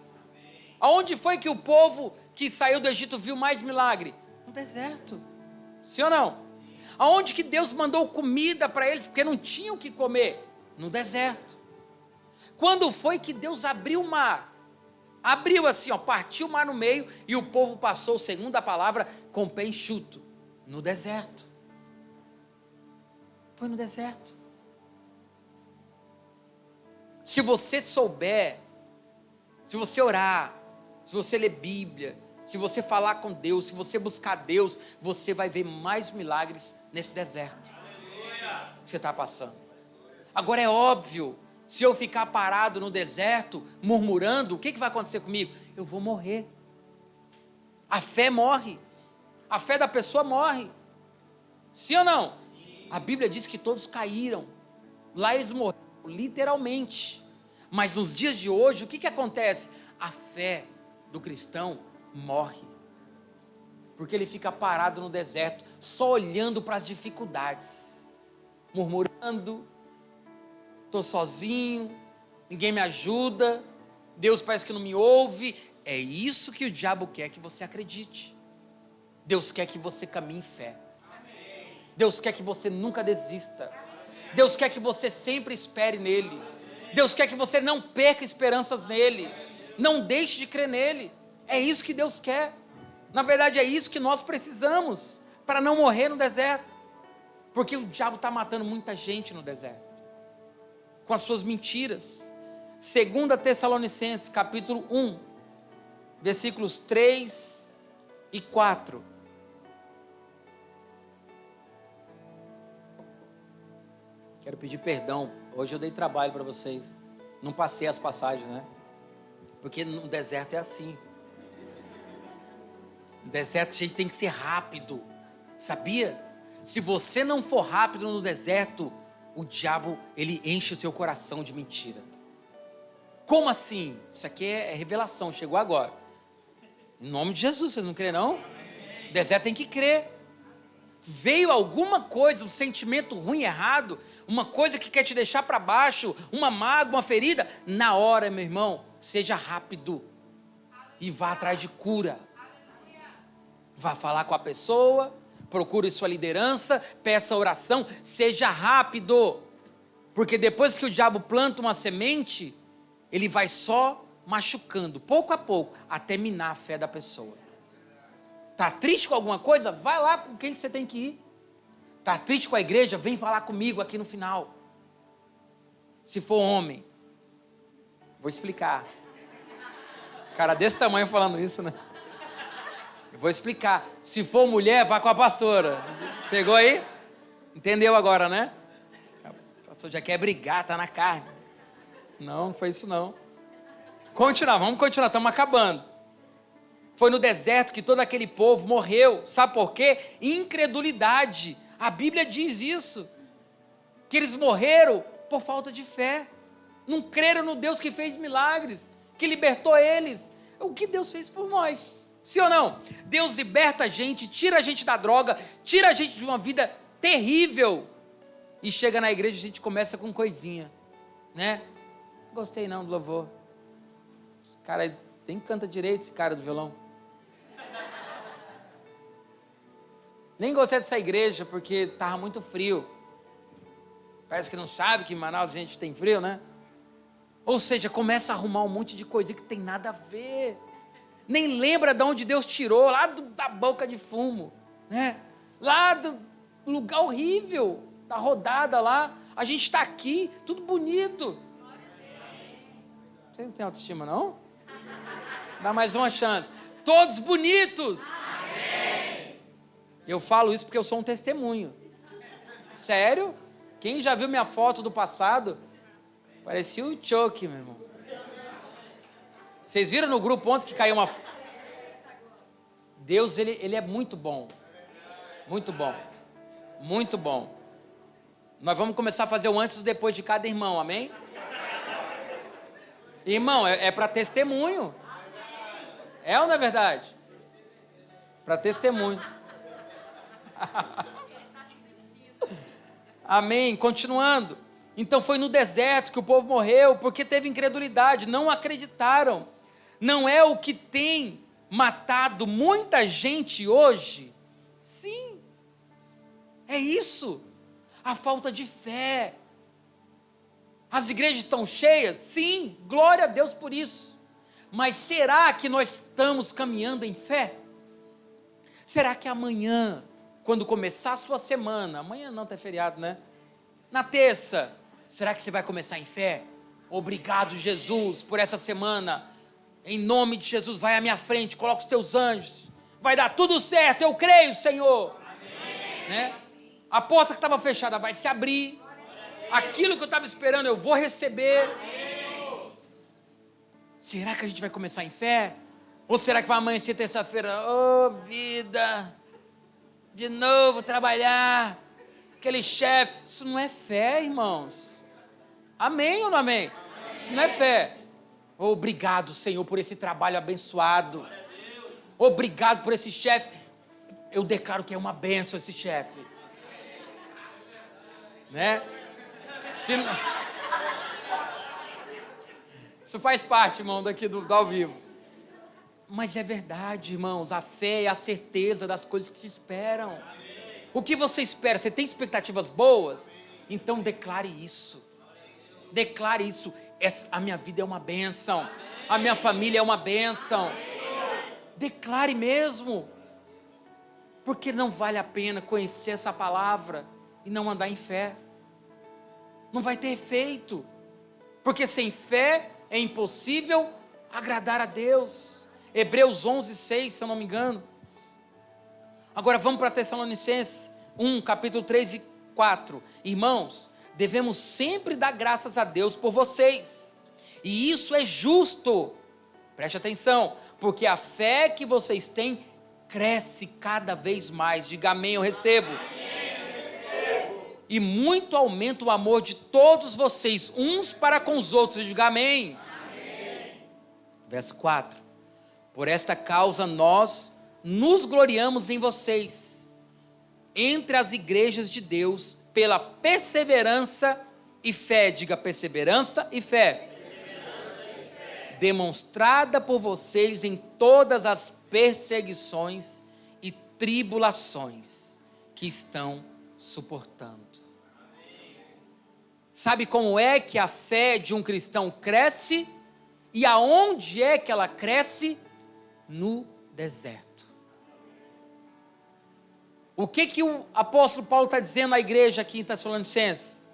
Speaker 1: Aonde foi que o povo que saiu do Egito viu mais milagre? No deserto. Sim ou não? Aonde que Deus mandou comida para eles, porque não tinham o que comer? No deserto. Quando foi que Deus abriu o mar? Abriu assim, ó, partiu o mar no meio e o povo passou, segundo a palavra, com o pé enxuto. No deserto. Foi no deserto. Se você souber, se você orar, se você ler Bíblia, se você falar com Deus, se você buscar Deus, você vai ver mais milagres nesse deserto que você está passando. Agora é óbvio, se eu ficar parado no deserto, murmurando, o que vai acontecer comigo? Eu vou morrer. A fé morre. A fé da pessoa morre. Sim ou não? A Bíblia diz que todos caíram. Lá eles morreram, literalmente. Mas nos dias de hoje, o que acontece? A fé do cristão morre. Porque ele fica parado no deserto, só olhando para as dificuldades. Murmurando. Estou sozinho, ninguém me ajuda, Deus parece que não me ouve. É isso que o diabo quer que você acredite. Deus quer que você caminhe em fé. Deus quer que você nunca desista. Deus quer que você sempre espere nele. Deus quer que você não perca esperanças nele. Não deixe de crer nele. É isso que Deus quer. Na verdade é isso que nós precisamos para não morrer no deserto. Porque o diabo está matando muita gente no deserto. Com as suas mentiras. 2 Tessalonicenses, capítulo 1, versículos 3 e 4. Quero pedir perdão, hoje eu dei trabalho para vocês, não passei as passagens, né? Porque no deserto é assim. No deserto a gente tem que ser rápido, sabia? Se você não for rápido no deserto, o diabo, ele enche o seu coração de mentira. Como assim? Isso aqui é revelação, chegou agora. Em nome de Jesus, vocês não creem não? O deserto tem que crer. Veio alguma coisa, um sentimento ruim, errado, uma coisa que quer te deixar para baixo, uma mágoa, uma ferida, na hora, meu irmão, seja rápido e vá atrás de cura. Vá falar com a pessoa, procure sua liderança, peça oração, seja rápido, porque depois que o diabo planta uma semente, ele vai só machucando, pouco a pouco, até minar a fé da pessoa. Está triste com alguma coisa? Vai lá com quem você tem que ir. Está triste com a igreja? Vem falar comigo aqui no final. Se for homem, vou explicar. Cara desse tamanho falando isso, né? Eu vou explicar. Se for mulher, vá com a pastora. Pegou aí? Entendeu agora, né? O pastor já quer brigar, tá na carne. Não foi isso não. Vamos continuar, estamos acabando. Foi no deserto que todo aquele povo morreu. Sabe por quê? Incredulidade. A Bíblia diz isso. Que eles morreram por falta de fé. Não creram no Deus que fez milagres, que libertou eles. O que Deus fez por nós? Sim ou não? Deus liberta a gente, tira a gente da droga, tira a gente de uma vida terrível. E chega na igreja e a gente começa com coisinha, né? Gostei não do louvor. Cara, nem canta direito esse cara do violão. Nem gostei dessa igreja porque estava muito frio. Parece que não sabe que em Manaus a gente tem frio, né? Ou seja, começa a arrumar um monte de coisa que tem nada a ver. Nem lembra de onde Deus tirou, lá da boca de fumo, né? Lá do lugar horrível, da rodada lá. A gente está aqui, tudo bonito. Vocês não têm autoestima, não? Dá mais uma chance. Todos bonitos. Amém. Eu falo isso porque eu sou um testemunho. Sério? Quem já viu minha foto do passado? Parecia o Chuck, meu irmão. Vocês viram no grupo ontem que caiu uma... Deus, ele é muito bom. Muito bom. Muito bom. Nós vamos começar a fazer o antes e o depois de cada irmão, amém? Irmão, é para testemunho. É ou não é verdade? Para testemunho. Amém. Continuando. Então foi no deserto que o povo morreu, porque teve incredulidade, não acreditaram. Não é o que tem matado muita gente hoje? Sim, é isso. A falta de fé. As igrejas estão cheias? Sim, glória a Deus por isso. Mas será que nós estamos caminhando em fé? Será que amanhã, quando começar a sua semana, amanhã não, tá feriado, né? Na terça, será que você vai começar em fé? Obrigado, Jesus, por essa semana. Em nome de Jesus, vai à minha frente, coloca os teus anjos. Vai dar tudo certo, eu creio, Senhor. Amém. Né? A porta que estava fechada vai se abrir. Aquilo que eu estava esperando, eu vou receber. Amém. Será que a gente vai começar em fé? Ou será que vai amanhecer terça-feira? Oh, vida, de novo trabalhar, aquele chefe. Isso não é fé, irmãos. Amém ou não amém? Isso não é fé. Obrigado, Senhor, por esse trabalho abençoado. Obrigado por esse chefe. Eu declaro que é uma bênção esse chefe. Né? Isso faz parte, irmão, daqui do ao vivo. Mas é verdade, irmãos, a fé é a certeza das coisas que se esperam. O que você espera? Você tem expectativas boas? Então declare isso. Declare isso. A minha vida é uma bênção. A minha família é uma bênção. Declare mesmo. Porque não vale a pena conhecer essa palavra e não andar em fé. Não vai ter efeito. Porque sem fé é impossível agradar a Deus. Hebreus 11:6, se eu não me engano. Agora vamos para Tessalonicenses 1, capítulo 3 e 4. Irmãos, devemos sempre dar graças a Deus por vocês. E isso é justo. Preste atenção. Porque a fé que vocês têm cresce cada vez mais. Diga amém, eu recebo. E muito aumenta o amor de todos vocês, uns para com os outros. Diga amém. Verso 4. Por esta causa nós nos gloriamos em vocês, entre as igrejas de Deus, pela perseverança e fé. Diga perseverança e fé. Demonstrada por vocês em todas as perseguições e tribulações que estão suportando. Sabe como é que a fé de um cristão cresce? E aonde é que ela cresce? No deserto. O que o apóstolo Paulo está dizendo à igreja aqui em Tessalonicenses?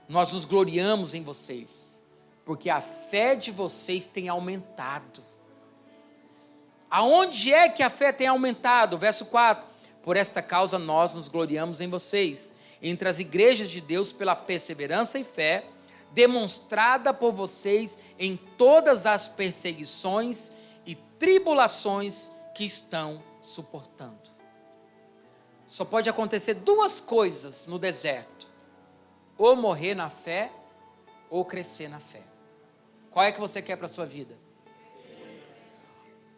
Speaker 1: Nós nos gloriamos em vocês, porque a fé de vocês tem aumentado. Aonde é que a fé tem aumentado? Verso 4. Por esta causa nós nos gloriamos em vocês, entre as igrejas de Deus, pela perseverança e fé, demonstrada por vocês em todas as perseguições e tribulações que estão suportando. Só pode acontecer duas coisas no deserto: ou morrer na fé, ou crescer na fé. Qual é que você quer para a sua vida?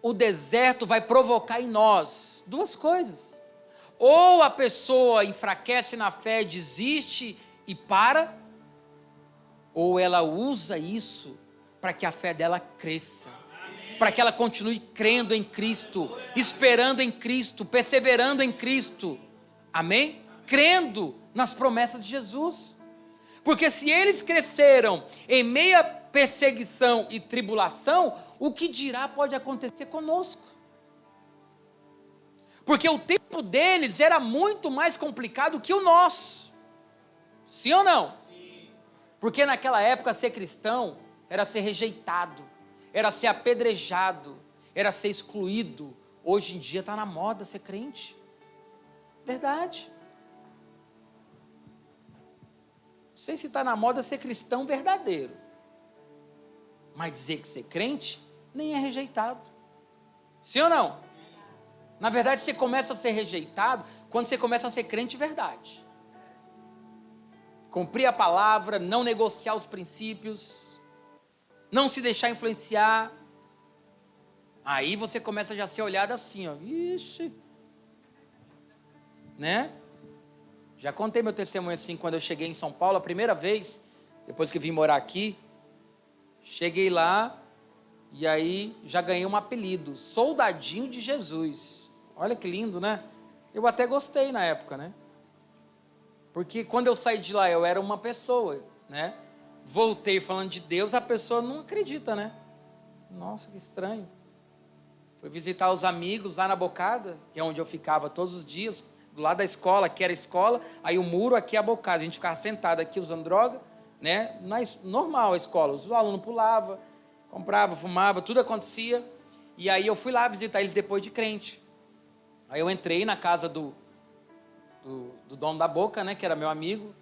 Speaker 1: O deserto vai provocar em nós duas coisas: ou a pessoa enfraquece na fé, desiste e para, ou ela usa isso para que a fé dela cresça, para que ela continue crendo em Cristo, esperando em Cristo, perseverando em Cristo. Amém? Crendo nas promessas de Jesus. Porque se eles cresceram em meia perseguição e tribulação, o que dirá pode acontecer conosco. Porque o tempo deles era muito mais complicado que o nosso. Sim ou não? Sim. Porque naquela época ser cristão era ser rejeitado, era ser apedrejado, era ser excluído. Hoje em dia está na moda ser crente. Verdade. Não sei se está na moda ser cristão verdadeiro, mas dizer que ser crente nem é rejeitado. Sim ou não? Na verdade, você começa a ser rejeitado quando você começa a ser crente de verdade. Cumprir a palavra, não negociar os princípios, não se deixar influenciar. Aí você começa já a ser olhado assim, ó. Ixi. Né? Já contei meu testemunho assim, quando eu cheguei em São Paulo, a primeira vez, depois que vim morar aqui, cheguei lá e aí já ganhei um apelido, Soldadinho de Jesus. Olha que lindo, né? Eu até gostei na época, né? Porque quando eu saí de lá, eu era uma pessoa, né? Voltei falando de Deus, a pessoa não acredita, né? Nossa, que estranho. Fui visitar os amigos lá na Bocada, que é onde eu ficava todos os dias, do lado da escola, aqui era a escola, aí o muro aqui é a Bocada. A gente ficava sentado aqui usando droga, né? Normal a escola, os alunos pulavam, compravam, fumavam, tudo acontecia. E aí eu fui lá visitar eles depois de crente. Aí eu entrei na casa do dono da Boca, né? Que era meu amigo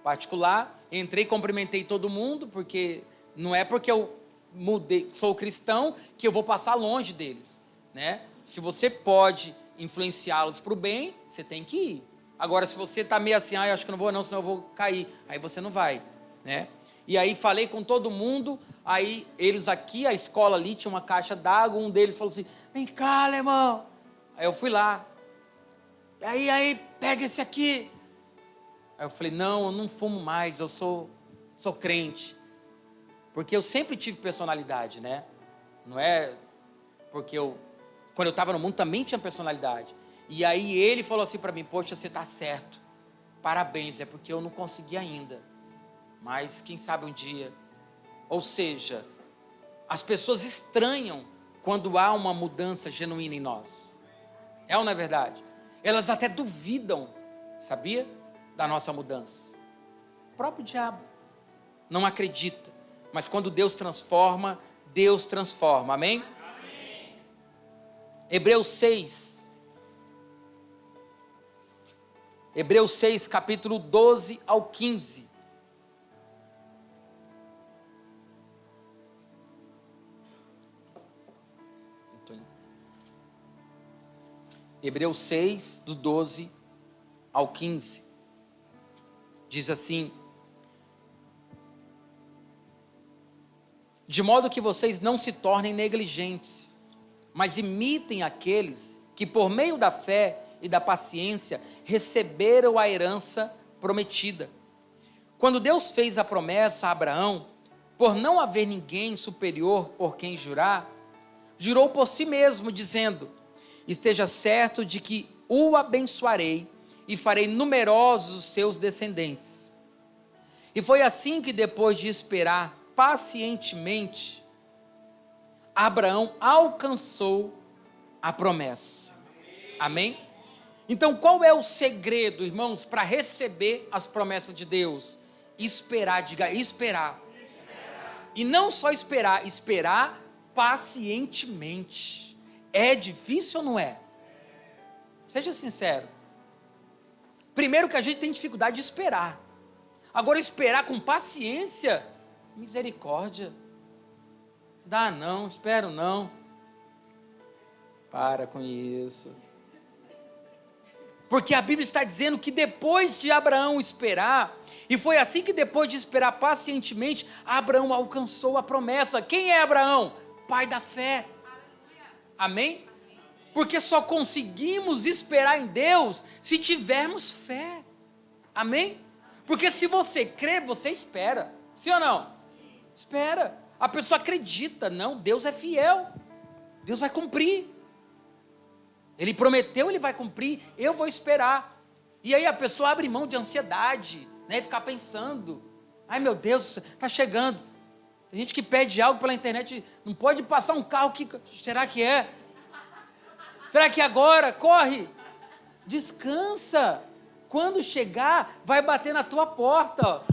Speaker 1: particular. Entrei, cumprimentei todo mundo, porque não é porque eu mudei, sou cristão, que eu vou passar longe deles, né? Se você pode influenciá-los para o bem, você tem que ir. Agora, se você está meio assim, eu acho que não vou não, senão eu vou cair, aí você não vai, né? E aí falei com todo mundo, aí eles aqui, a escola ali, tinha uma caixa d'água, um deles falou assim, vem cá, alemão. Aí eu fui lá, aí, pega esse aqui. Aí eu falei, não, eu não fumo mais, eu sou crente. Porque eu sempre tive personalidade, né? Não é porque quando eu estava no mundo também tinha personalidade. E aí ele falou assim para mim, poxa, você está certo. Parabéns, é porque eu não consegui ainda. Mas quem sabe um dia. Ou seja, as pessoas estranham quando há uma mudança genuína em nós. É ou não é verdade? Elas até duvidam, sabia? Da nossa mudança. O próprio diabo não acredita. Mas quando Deus transforma, amém? Amém. Hebreus 6, capítulo 12 ao 15. Hebreus 6, do 12 ao 15. Diz assim: de modo que vocês não se tornem negligentes, mas imitem aqueles que, por meio da fé e da paciência, receberam a herança prometida. Quando Deus fez a promessa a Abraão, por não haver ninguém superior por quem jurar, jurou por si mesmo, dizendo: esteja certo de que o abençoarei e farei numerosos os seus descendentes. E foi assim que, depois de esperar pacientemente, Abraão alcançou a promessa. Amém? Então, qual é o segredo, irmãos, para receber as promessas de Deus? Esperar, diga esperar. E não só esperar, esperar pacientemente. É difícil ou não é? Seja sincero. Primeiro que a gente tem dificuldade de esperar. Agora, esperar com paciência, misericórdia. Dá não, espero não. Para com isso. Porque a Bíblia está dizendo que depois de Abraão esperar, e foi assim que depois de esperar pacientemente, Abraão alcançou a promessa. Quem é Abraão? Pai da fé. Amém? Porque só conseguimos esperar em Deus se tivermos fé. Amém? Porque se você crê, você espera. Sim ou não? Espera. A pessoa acredita. Não, Deus é fiel. Deus vai cumprir. Ele prometeu, Ele vai cumprir. Eu vou esperar. E aí a pessoa abre mão de ansiedade, né? Ficar pensando. Ai meu Deus, está chegando. Tem gente que pede algo pela internet. Não pode passar um carro que... Será que é? Será que agora? Corre. Descansa. Quando chegar, vai bater na tua porta.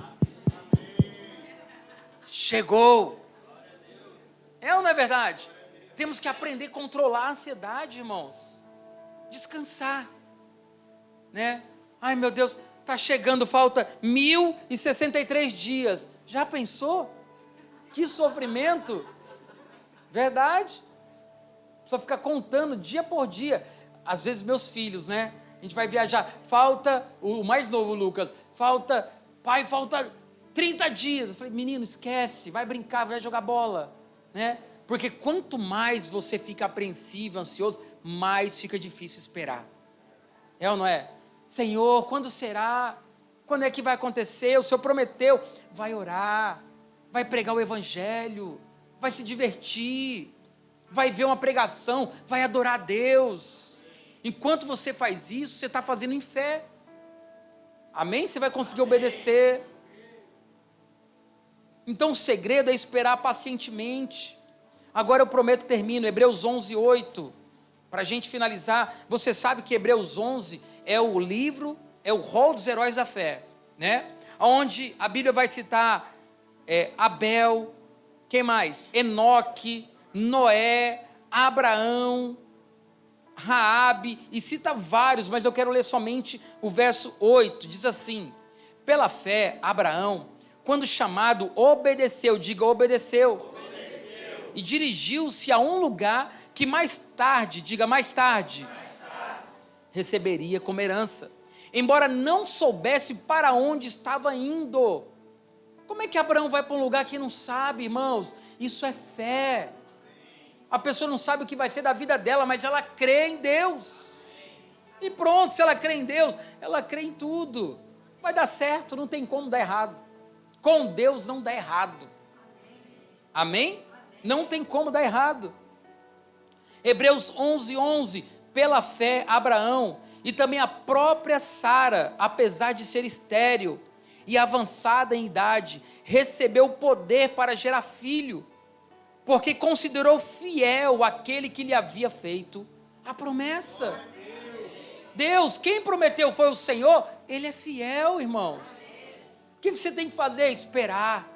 Speaker 1: Chegou. É ou não é verdade? Temos que aprender a controlar a ansiedade, irmãos. Descansar. Né? Ai meu Deus, está chegando, falta 1063 dias. Já pensou? Que sofrimento. Verdade? Só ficar contando dia por dia. Às vezes meus filhos, né? A gente vai viajar, falta, o mais novo, Lucas, falta 30 dias. Eu falei, menino, esquece, vai brincar, vai jogar bola, né? Porque quanto mais você fica apreensivo, ansioso, mais fica difícil esperar. É ou não é? Senhor, quando será? Quando é que vai acontecer? O Senhor prometeu. Vai orar, vai pregar o evangelho, vai se divertir, vai ver uma pregação, vai adorar a Deus. Enquanto você faz isso, você está fazendo em fé. Amém? Você vai conseguir obedecer. Então o segredo é esperar pacientemente. Agora eu prometo, termino, Hebreus 11:8. Para a gente finalizar, você sabe que Hebreus 11 é o livro, é o rol dos heróis da fé, né? Onde a Bíblia vai citar Abel, quem mais? Enoque, Noé, Abraão, Raabe, e cita vários, mas eu quero ler somente o verso 8, diz assim: pela fé, Abraão, quando chamado, obedeceu, diga obedeceu, e dirigiu-se a um lugar que mais tarde, diga mais tarde, receberia como herança, embora não soubesse para onde estava indo. Como é que Abraão vai para um lugar que não sabe, irmãos? Isso é fé. A pessoa não sabe o que vai ser da vida dela, mas ela crê em Deus. E pronto, se ela crê em Deus, ela crê em tudo. Vai dar certo, não tem como dar errado. Com Deus não dá errado. Amém? Não tem como dar errado. Hebreus 11:11, pela fé, Abraão e também a própria Sara, apesar de ser estéril e avançada em idade, recebeu poder para gerar filho, porque considerou fiel aquele que lhe havia feito a promessa. Deus, quem prometeu foi o Senhor, Ele é fiel, irmãos. O que você tem que fazer? Esperar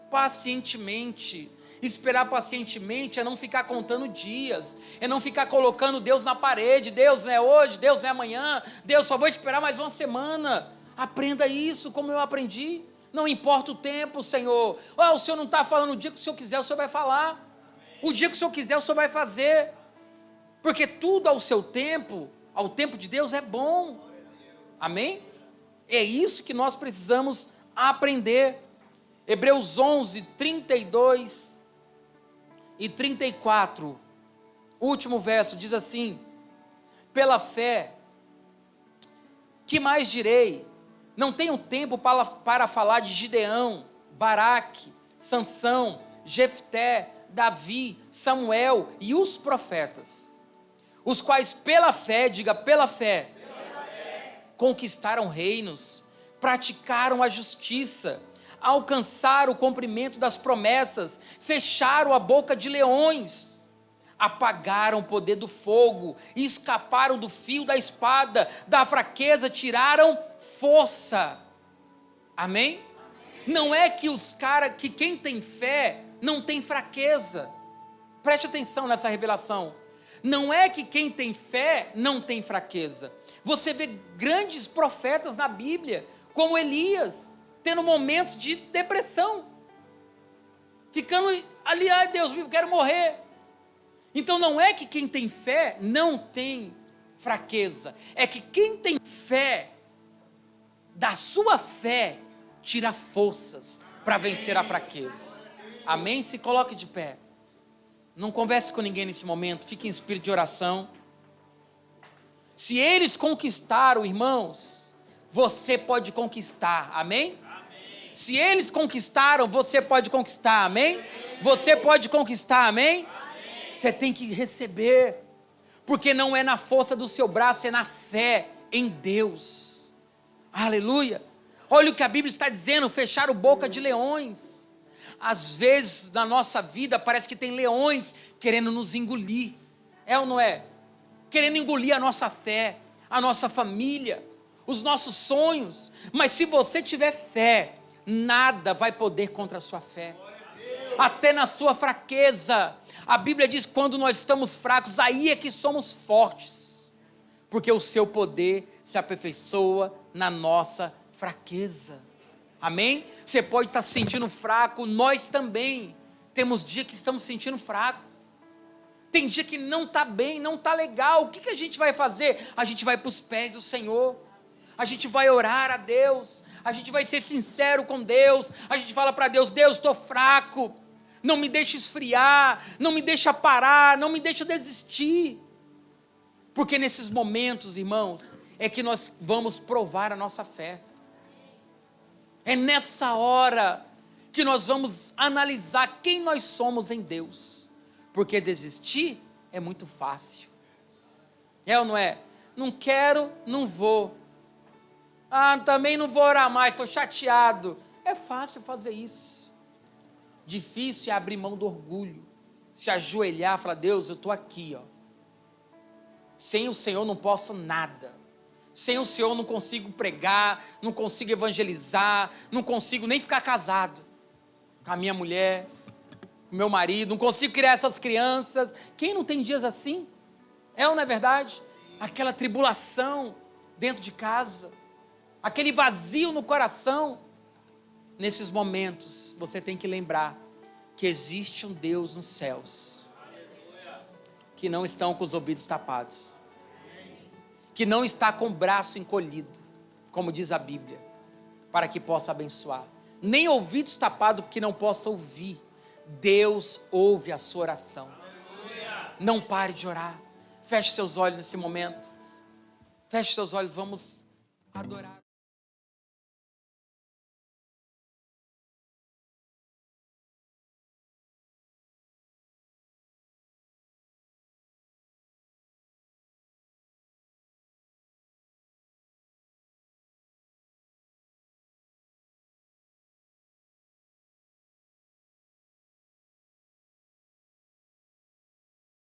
Speaker 1: pacientemente. Esperar pacientemente é não ficar contando dias, é não ficar colocando Deus na parede. Deus não é hoje, Deus não é amanhã, Deus só vou esperar mais uma semana. Aprenda isso como eu aprendi. Não importa o tempo, Senhor. O Senhor não está falando o dia que o Senhor quiser, o Senhor vai falar. O dia que o Senhor quiser, o Senhor vai fazer. Porque tudo ao seu tempo, ao tempo de Deus é bom. Amém? É isso que nós precisamos aprender. Hebreus 11, 32 e 34. Último verso, diz assim: pela fé, que mais direi? Não tenho tempo para falar de Gideão, Baraque, Sansão, Jefté, Davi, Samuel e os profetas, os quais pela fé, diga pela fé, conquistaram reinos, praticaram a justiça, alcançaram o cumprimento das promessas, fecharam a boca de leões, apagaram o poder do fogo, escaparam do fio da espada, da fraqueza tiraram força. Amém? Não é que que quem tem fé não tem fraqueza. Preste atenção nessa revelação. Não é que quem tem fé não tem fraqueza. Você vê grandes profetas na Bíblia, como Elias, tendo momentos de depressão, ficando ali, ai Deus, eu quero morrer. Então não é que quem tem fé não tem fraqueza, é que quem tem fé, da sua fé, tira forças para vencer a fraqueza. Amém? Se coloque de pé. Não converse com ninguém nesse momento, fique em espírito de oração. Se eles conquistaram, irmãos, você pode conquistar. Amém? Se eles conquistaram, você pode conquistar, amém? Você pode conquistar, amém? Você tem que receber, porque não é na força do seu braço, é na fé em Deus. Aleluia. Olha o que a Bíblia está dizendo, fecharam boca de leões. Às vezes na nossa vida parece que tem leões querendo nos engolir, é ou não é? Querendo engolir a nossa fé, a nossa família, os nossos sonhos. Mas se você tiver fé, nada vai poder contra a sua fé. Até na sua fraqueza. A Bíblia diz que quando nós estamos fracos, aí é que somos fortes. Porque o seu poder se aperfeiçoa na nossa fraqueza. Amém? Você pode estar se sentindo fraco, nós também. Temos dias que estamos se sentindo fraco. Tem dia que não está bem, não está legal. O que a gente vai fazer? A gente vai para os pés do Senhor. A gente vai orar a Deus. A gente vai ser sincero com Deus. A gente fala para Deus, Deus, estou fraco. não me deixa esfriar, não me deixa parar, não me deixa desistir. Porque nesses momentos, irmãos, é que nós vamos provar a nossa fé. É nessa hora que nós vamos analisar quem nós somos em Deus. Porque desistir é muito fácil. É ou não é? Não quero, não vou. Também não vou orar mais, estou chateado. É fácil fazer isso. Difícil é abrir mão do orgulho. Se ajoelhar e falar, Deus, eu estou aqui, ó. Sem o Senhor não posso nada. Sem o Senhor não consigo pregar, não consigo evangelizar, não consigo nem ficar casado com a minha mulher, com o meu marido, não consigo criar essas crianças. Quem não tem dias assim? É ou não é verdade? Aquela tribulação dentro de casa, aquele vazio no coração. Nesses momentos, você tem que lembrar que existe um Deus nos céus, que não estão com os ouvidos tapados, que não está com o braço encolhido, como diz a Bíblia, para que possa abençoar, nem ouvidos tapados porque não possa ouvir. Deus ouve a sua oração. Não pare de orar. Feche seus olhos nesse momento. Feche seus olhos, vamos adorar.